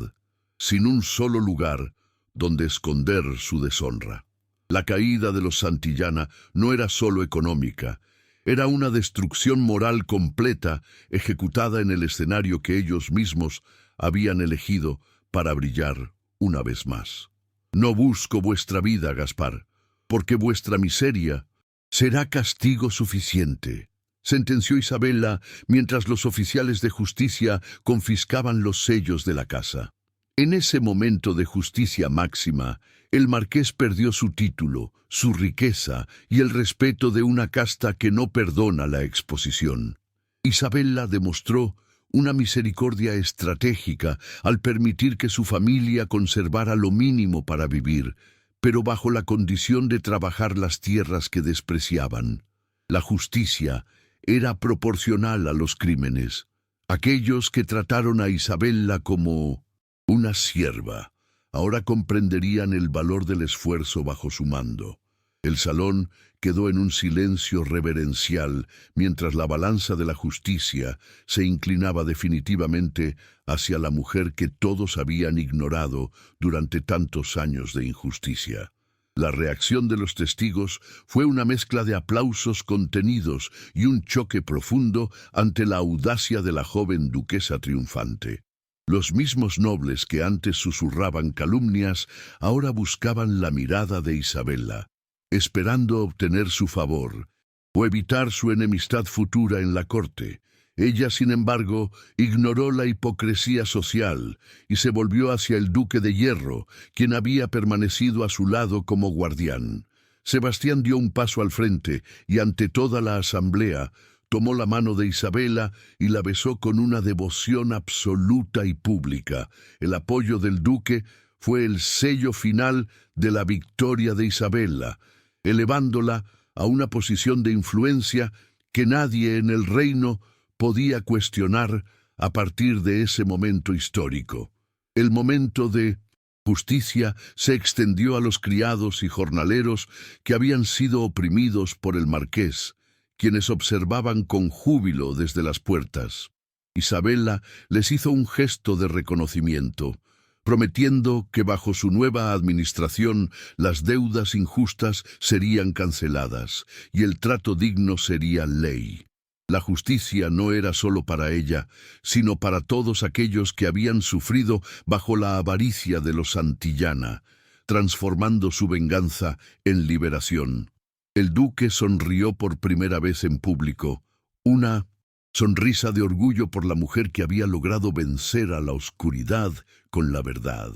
sin un solo lugar donde esconder su deshonra. La caída de los Santillana no era solo económica, era una destrucción moral completa ejecutada en el escenario que ellos mismos habían elegido para brillar una vez más. No busco vuestra vida, Gaspar, porque vuestra miseria será castigo suficiente, sentenció Isabella mientras los oficiales de justicia confiscaban los sellos de la casa. En ese momento de justicia máxima, el marqués perdió su título, su riqueza y el respeto de una casta que no perdona la exposición. Isabella demostró una misericordia estratégica al permitir que su familia conservara lo mínimo para vivir, pero bajo la condición de trabajar las tierras que despreciaban. La justicia era proporcional a los crímenes. Aquellos que trataron a Isabella como una sierva, ahora comprenderían el valor del esfuerzo bajo su mando. El salón quedó en un silencio reverencial mientras la balanza de la justicia se inclinaba definitivamente hacia la mujer que todos habían ignorado durante tantos años de injusticia. La reacción de los testigos fue una mezcla de aplausos contenidos y un choque profundo ante la audacia de la joven duquesa triunfante. Los mismos nobles que antes susurraban calumnias ahora buscaban la mirada de Isabella, esperando obtener su favor o evitar su enemistad futura en la corte. Ella, sin embargo, ignoró la hipocresía social y se volvió hacia el duque de Hierro, quien había permanecido a su lado como guardián. Sebastián dio un paso al frente y ante toda la asamblea tomó la mano de Isabella y la besó con una devoción absoluta y pública. El apoyo del duque fue el sello final de la victoria de Isabella, elevándola a una posición de influencia que nadie en el reino podía cuestionar a partir de ese momento histórico. El momento de justicia se extendió a los criados y jornaleros que habían sido oprimidos por el marqués, quienes observaban con júbilo desde las puertas. Isabella les hizo un gesto de reconocimiento, prometiendo que bajo su nueva administración las deudas injustas serían canceladas y el trato digno sería ley. La justicia no era solo para ella, sino para todos aquellos que habían sufrido bajo la avaricia de los Santillana, transformando su venganza en liberación. El duque sonrió por primera vez en público, una sonrisa de orgullo por la mujer que había logrado vencer a la oscuridad con la verdad.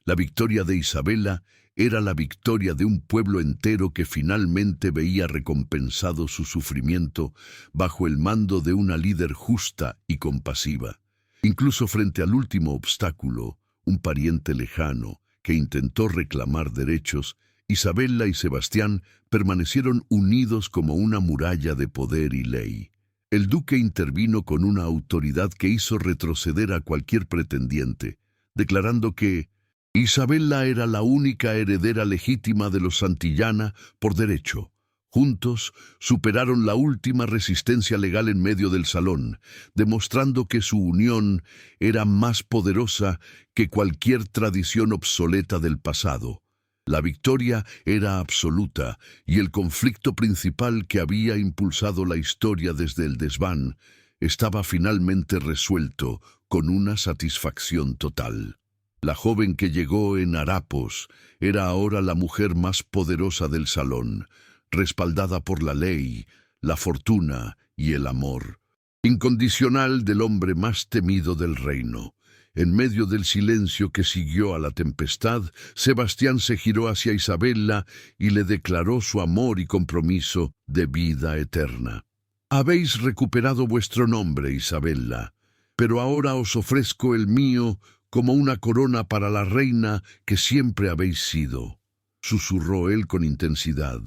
La victoria de Isabela era la victoria de un pueblo entero que finalmente veía recompensado su sufrimiento bajo el mando de una líder justa y compasiva. Incluso frente al último obstáculo, un pariente lejano que intentó reclamar derechos, Isabela y Sebastián permanecieron unidos como una muralla de poder y ley. El duque intervino con una autoridad que hizo retroceder a cualquier pretendiente, declarando que Isabela era la única heredera legítima de los Santillana por derecho. Juntos superaron la última resistencia legal en medio del salón, demostrando que su unión era más poderosa que cualquier tradición obsoleta del pasado. La victoria era absoluta y el conflicto principal que había impulsado la historia desde el desván estaba finalmente resuelto con una satisfacción total. La joven que llegó en harapos era ahora la mujer más poderosa del salón, respaldada por la ley, la fortuna y el amor incondicional del hombre más temido del reino. En medio del silencio que siguió a la tempestad, Sebastián se giró hacia Isabela y le declaró su amor y compromiso de vida eterna. Habéis recuperado vuestro nombre, Isabela, pero ahora os ofrezco el mío como una corona para la reina que siempre habéis sido, susurró él con intensidad.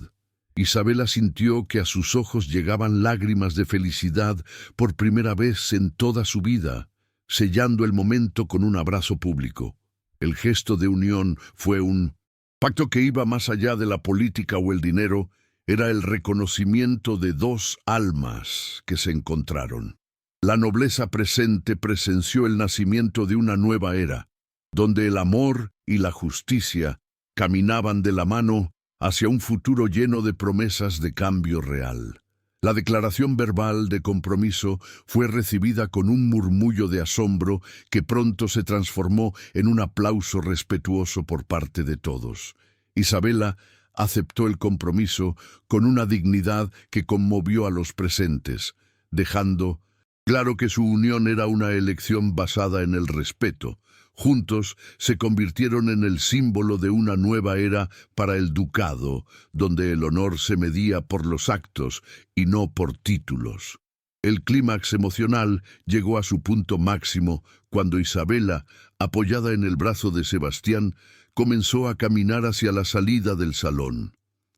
Isabela sintió que a sus ojos llegaban lágrimas de felicidad por primera vez en toda su vida, sellando el momento con un abrazo público. El gesto de unión fue un pacto que iba más allá de la política o el dinero, era el reconocimiento de dos almas que se encontraron. La nobleza presente presenció el nacimiento de una nueva era, donde el amor y la justicia caminaban de la mano hacia un futuro lleno de promesas de cambio real. La declaración verbal de compromiso fue recibida con un murmullo de asombro que pronto se transformó en un aplauso respetuoso por parte de todos. Isabela aceptó el compromiso con una dignidad que conmovió a los presentes, dejando claro que su unión era una elección basada en el respeto. Juntos se convirtieron en el símbolo de una nueva era para el ducado, donde el honor se medía por los actos y no por títulos. El clímax emocional llegó a su punto máximo cuando Isabela, apoyada en el brazo de Sebastián, comenzó a caminar hacia la salida del salón.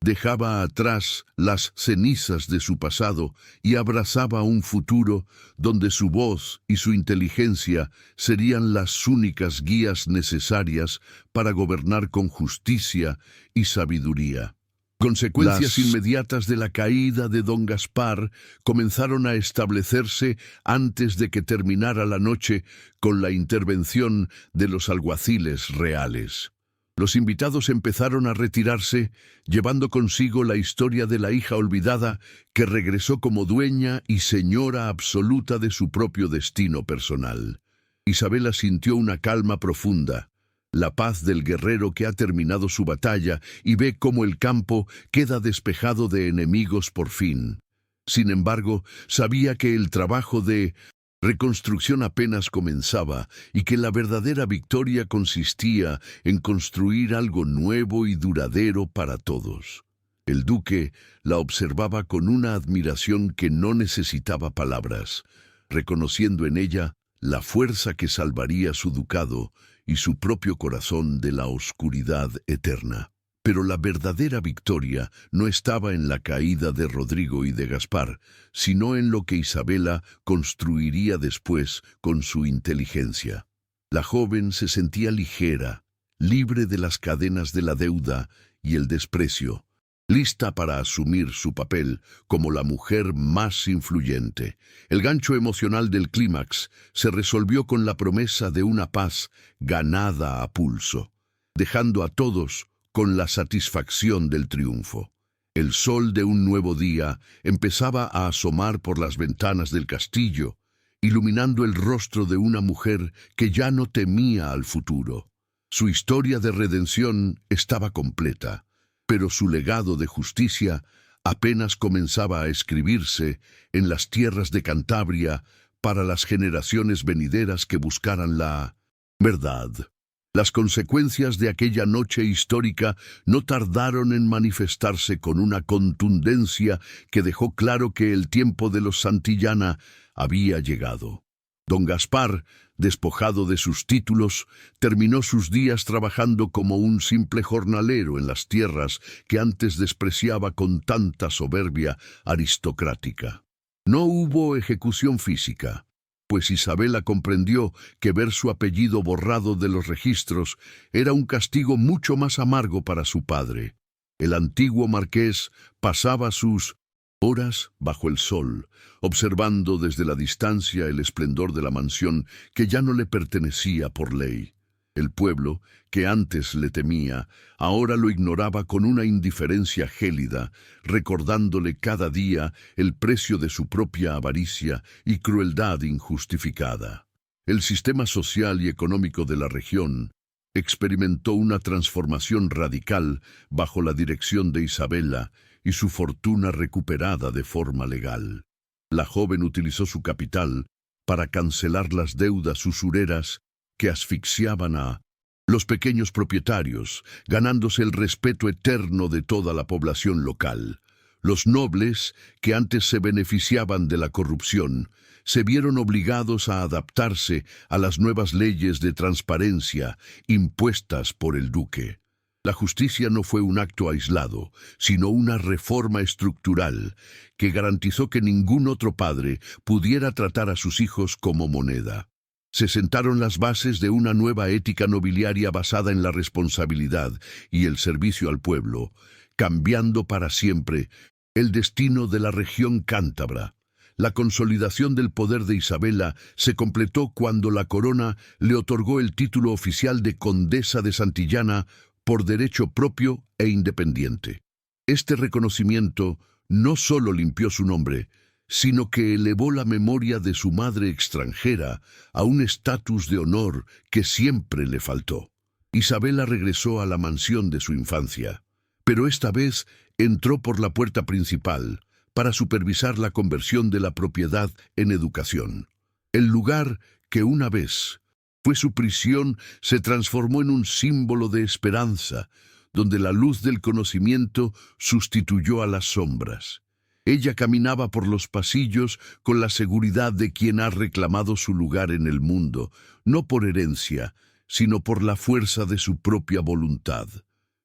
Dejaba atrás las cenizas de su pasado y abrazaba un futuro donde su voz y su inteligencia serían las únicas guías necesarias para gobernar con justicia y sabiduría. Consecuencias inmediatas de la caída de don Gaspar comenzaron a establecerse antes de que terminara la noche con la intervención de los alguaciles reales. Los invitados empezaron a retirarse, llevando consigo la historia de la hija olvidada que regresó como dueña y señora absoluta de su propio destino personal. Isabela sintió una calma profunda, la paz del guerrero que ha terminado su batalla y ve cómo el campo queda despejado de enemigos por fin. Sin embargo, sabía que el trabajo de reconstrucción apenas comenzaba y que la verdadera victoria consistía en construir algo nuevo y duradero para todos. El duque la observaba con una admiración que no necesitaba palabras, reconociendo en ella la fuerza que salvaría su ducado y su propio corazón de la oscuridad eterna. Pero la verdadera victoria no estaba en la caída de Rodrigo y de Gaspar, sino en lo que Isabela construiría después con su inteligencia. La joven se sentía ligera, libre de las cadenas de la deuda y el desprecio, lista para asumir su papel como la mujer más influyente. El gancho emocional del clímax se resolvió con la promesa de una paz ganada a pulso, dejando a todos con la satisfacción del triunfo. El sol de un nuevo día empezaba a asomar por las ventanas del castillo, iluminando el rostro de una mujer que ya no temía al futuro. Su historia de redención estaba completa, pero su legado de justicia apenas comenzaba a escribirse en las tierras de Cantabria para las generaciones venideras que buscaran la verdad. Las consecuencias de aquella noche histórica no tardaron en manifestarse con una contundencia que dejó claro que el tiempo de los Santillana había llegado. Don Gaspar, despojado de sus títulos, terminó sus días trabajando como un simple jornalero en las tierras que antes despreciaba con tanta soberbia aristocrática. No hubo ejecución física, pues Isabela comprendió que ver su apellido borrado de los registros era un castigo mucho más amargo para su padre. El antiguo marqués pasaba sus horas bajo el sol, observando desde la distancia el esplendor de la mansión que ya no le pertenecía por ley. El pueblo, que antes le temía, ahora lo ignoraba con una indiferencia gélida, recordándole cada día el precio de su propia avaricia y crueldad injustificada. El sistema social y económico de la región experimentó una transformación radical bajo la dirección de Isabela y su fortuna recuperada de forma legal. La joven utilizó su capital para cancelar las deudas usureras que asfixiaban a los pequeños propietarios, ganándose el respeto eterno de toda la población local. Los nobles, que antes se beneficiaban de la corrupción, se vieron obligados a adaptarse a las nuevas leyes de transparencia impuestas por el duque. La justicia no fue un acto aislado, sino una reforma estructural que garantizó que ningún otro padre pudiera tratar a sus hijos como moneda. Se sentaron las bases de una nueva ética nobiliaria basada en la responsabilidad y el servicio al pueblo, cambiando para siempre el destino de la región cántabra. La consolidación del poder de Isabela se completó cuando la corona le otorgó el título oficial de Condesa de Santillana por derecho propio e independiente. Este reconocimiento no solo limpió su nombre, sino que elevó la memoria de su madre extranjera a un estatus de honor que siempre le faltó. Isabela regresó a la mansión de su infancia, pero esta vez entró por la puerta principal para supervisar la conversión de la propiedad en educación. El lugar que una vez fue su prisión se transformó en un símbolo de esperanza, donde la luz del conocimiento sustituyó a las sombras. Ella caminaba por los pasillos con la seguridad de quien ha reclamado su lugar en el mundo, no por herencia, sino por la fuerza de su propia voluntad.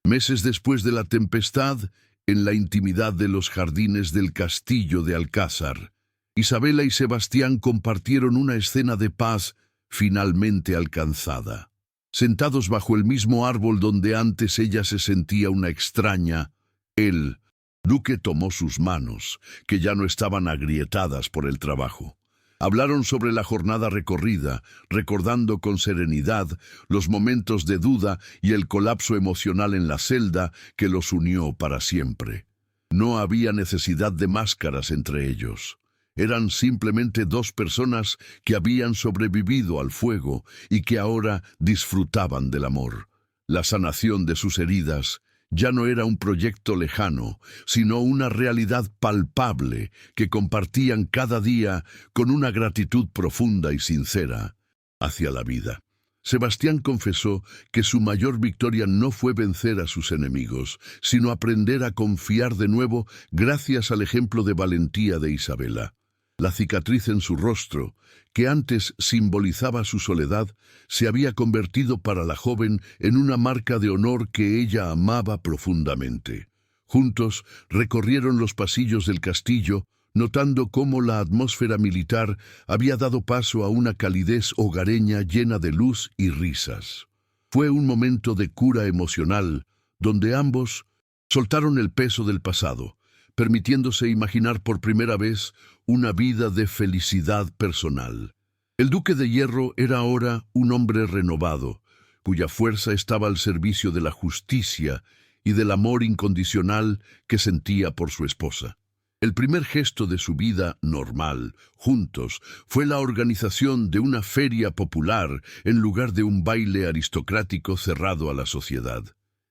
Meses después de la tempestad, en la intimidad de los jardines del castillo de Alcázar, Isabela y Sebastián compartieron una escena de paz finalmente alcanzada. Sentados bajo el mismo árbol donde antes ella se sentía una extraña, el duque tomó sus manos, que ya no estaban agrietadas por el trabajo. Hablaron sobre la jornada recorrida, recordando con serenidad los momentos de duda y el colapso emocional en la celda que los unió para siempre. No había necesidad de máscaras entre ellos. Eran simplemente dos personas que habían sobrevivido al fuego y que ahora disfrutaban del amor. La sanación de sus heridas ya no era un proyecto lejano, sino una realidad palpable que compartían cada día con una gratitud profunda y sincera hacia la vida. Sebastián confesó que su mayor victoria no fue vencer a sus enemigos, sino aprender a confiar de nuevo gracias al ejemplo de valentía de Isabela. La cicatriz en su rostro, que antes simbolizaba su soledad, se había convertido para la joven en una marca de honor que ella amaba profundamente. Juntos recorrieron los pasillos del castillo, notando cómo la atmósfera militar había dado paso a una calidez hogareña llena de luz y risas. Fue un momento de cura emocional, donde ambos soltaron el peso del pasado, permitiéndose imaginar por primera vez una vida de felicidad personal. El Duque de Hierro era ahora un hombre renovado, cuya fuerza estaba al servicio de la justicia y del amor incondicional que sentía por su esposa. El primer gesto de su vida normal, juntos, fue la organización de una feria popular en lugar de un baile aristocrático cerrado a la sociedad.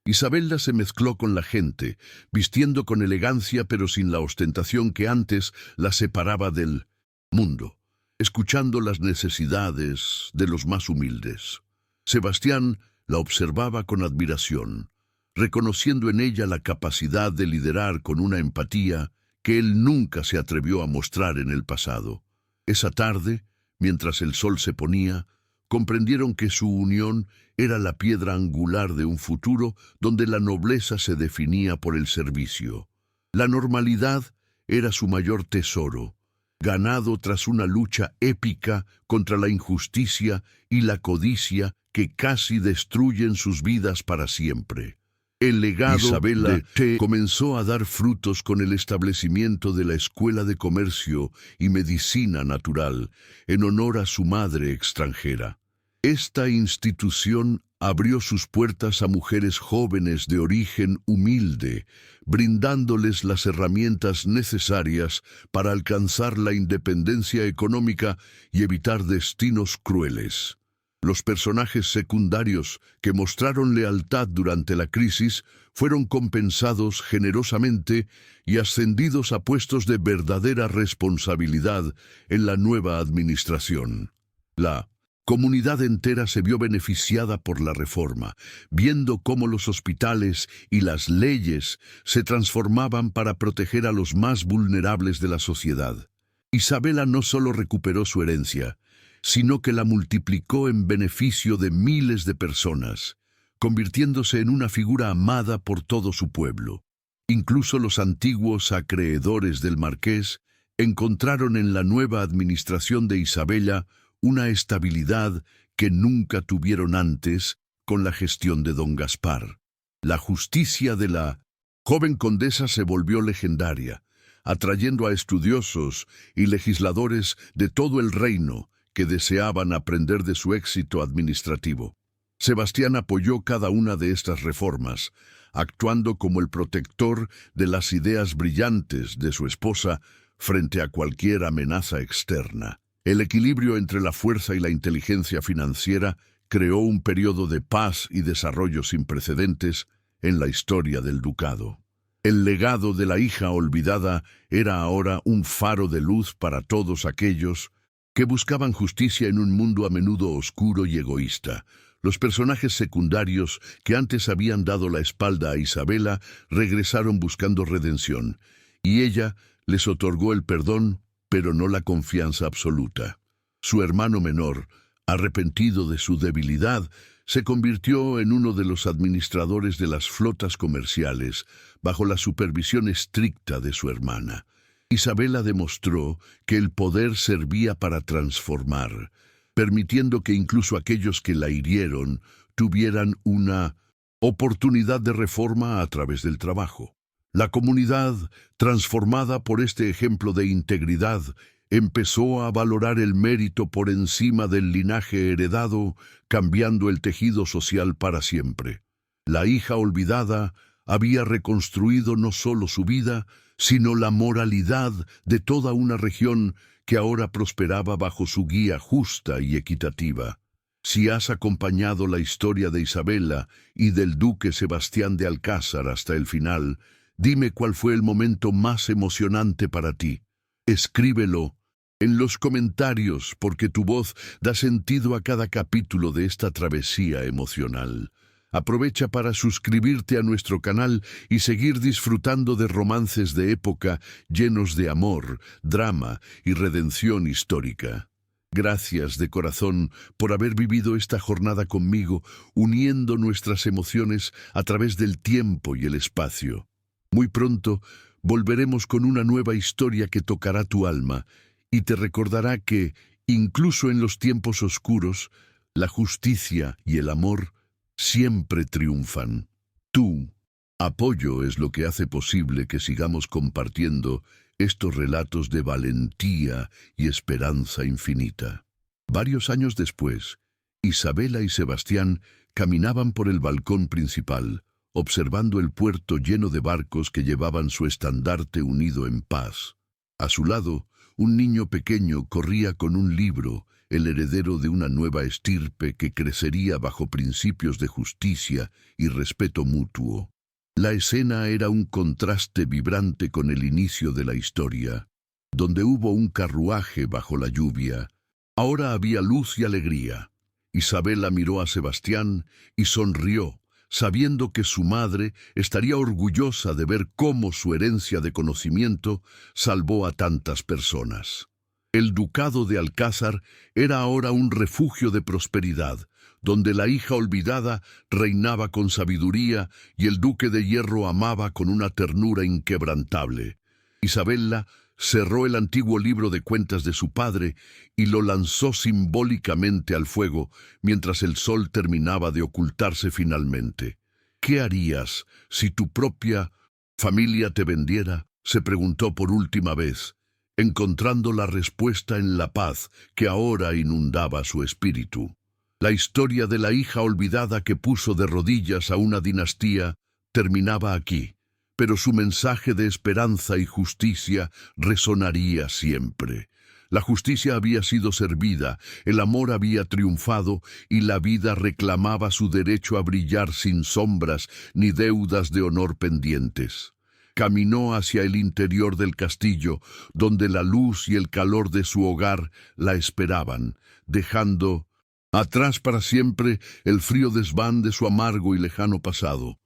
Isabela se mezcló con la gente, vistiendo con elegancia pero sin la ostentación que antes la separaba del mundo, escuchando las necesidades de los más humildes. Sebastián la observaba con admiración, reconociendo en ella la capacidad de liderar con una empatía que él nunca se atrevió a mostrar en el pasado. Esa tarde, mientras el sol se ponía, comprendieron que su unión era la piedra angular de un futuro donde la nobleza se definía por el servicio. La normalidad era su mayor tesoro, ganado tras una lucha épica contra la injusticia y la codicia que casi destruyen sus vidas para siempre. El legado Isabela de T comenzó a dar frutos con el establecimiento de la Escuela de Comercio y Medicina Natural, en honor a su madre extranjera. Esta institución abrió sus puertas a mujeres jóvenes de origen humilde, brindándoles las herramientas necesarias para alcanzar la independencia económica y evitar destinos crueles. Los personajes secundarios que mostraron lealtad durante la crisis fueron compensados generosamente y ascendidos a puestos de verdadera responsabilidad en la nueva administración. La comunidad entera se vio beneficiada por la reforma, viendo cómo los hospitales y las leyes se transformaban para proteger a los más vulnerables de la sociedad. Isabela no solo recuperó su herencia, sino que la multiplicó en beneficio de miles de personas, convirtiéndose en una figura amada por todo su pueblo. Incluso los antiguos acreedores del marqués encontraron en la nueva administración de Isabela una estabilidad que nunca tuvieron antes con la gestión de don Gaspar. La justicia de la joven condesa se volvió legendaria, atrayendo a estudiosos y legisladores de todo el reino que deseaban aprender de su éxito administrativo. Sebastián apoyó cada una de estas reformas, actuando como el protector de las ideas brillantes de su esposa frente a cualquier amenaza externa. El equilibrio entre la fuerza y la inteligencia financiera creó un periodo de paz y desarrollo sin precedentes en la historia del ducado. El legado de la hija olvidada era ahora un faro de luz para todos aquellos que buscaban justicia en un mundo a menudo oscuro y egoísta. Los personajes secundarios que antes habían dado la espalda a Isabela regresaron buscando redención, y ella les otorgó el perdón, pero no la confianza absoluta. Su hermano menor, arrepentido de su debilidad, se convirtió en uno de los administradores de las flotas comerciales, bajo la supervisión estricta de su hermana. Isabela demostró que el poder servía para transformar, permitiendo que incluso aquellos que la hirieron tuvieran una oportunidad de reforma a través del trabajo. La comunidad, transformada por este ejemplo de integridad, empezó a valorar el mérito por encima del linaje heredado, cambiando el tejido social para siempre. La hija olvidada había reconstruido no solo su vida, sino la moralidad de toda una región que ahora prosperaba bajo su guía justa y equitativa. Si has acompañado la historia de Isabela y del duque Sebastián de Alcázar hasta el final, dime cuál fue el momento más emocionante para ti. Escríbelo en los comentarios porque tu voz da sentido a cada capítulo de esta travesía emocional. Aprovecha para suscribirte a nuestro canal y seguir disfrutando de romances de época llenos de amor, drama y redención histórica. Gracias de corazón por haber vivido esta jornada conmigo, uniendo nuestras emociones a través del tiempo y el espacio. Muy pronto volveremos con una nueva historia que tocará tu alma y te recordará que, incluso en los tiempos oscuros, la justicia y el amor siempre triunfan. Tu apoyo es lo que hace posible que sigamos compartiendo estos relatos de valentía y esperanza infinita. Varios años después, Isabela y Sebastián caminaban por el balcón principal, observando el puerto lleno de barcos que llevaban su estandarte unido en paz. A su lado, un niño pequeño corría con un libro, el heredero de una nueva estirpe que crecería bajo principios de justicia y respeto mutuo. La escena era un contraste vibrante con el inicio de la historia, donde hubo un carruaje bajo la lluvia. Ahora había luz y alegría. Isabela miró a Sebastián y sonrió, sabiendo que su madre estaría orgullosa de ver cómo su herencia de conocimiento salvó a tantas personas. El ducado de Alcázar era ahora un refugio de prosperidad, donde la hija olvidada reinaba con sabiduría y el duque de Hierro amaba con una ternura inquebrantable. Isabela cerró el antiguo libro de cuentas de su padre y lo lanzó simbólicamente al fuego mientras el sol terminaba de ocultarse finalmente. ¿Qué harías si tu propia familia te vendiera?, se preguntó por última vez, encontrando la respuesta en la paz que ahora inundaba su espíritu. La historia de la hija olvidada que puso de rodillas a una dinastía terminaba aquí, pero su mensaje de esperanza y justicia resonaría siempre. La justicia había sido servida, el amor había triunfado y la vida reclamaba su derecho a brillar sin sombras ni deudas de honor pendientes. Caminó hacia el interior del castillo, donde la luz y el calor de su hogar la esperaban, dejando atrás para siempre el frío desván de su amargo y lejano pasado.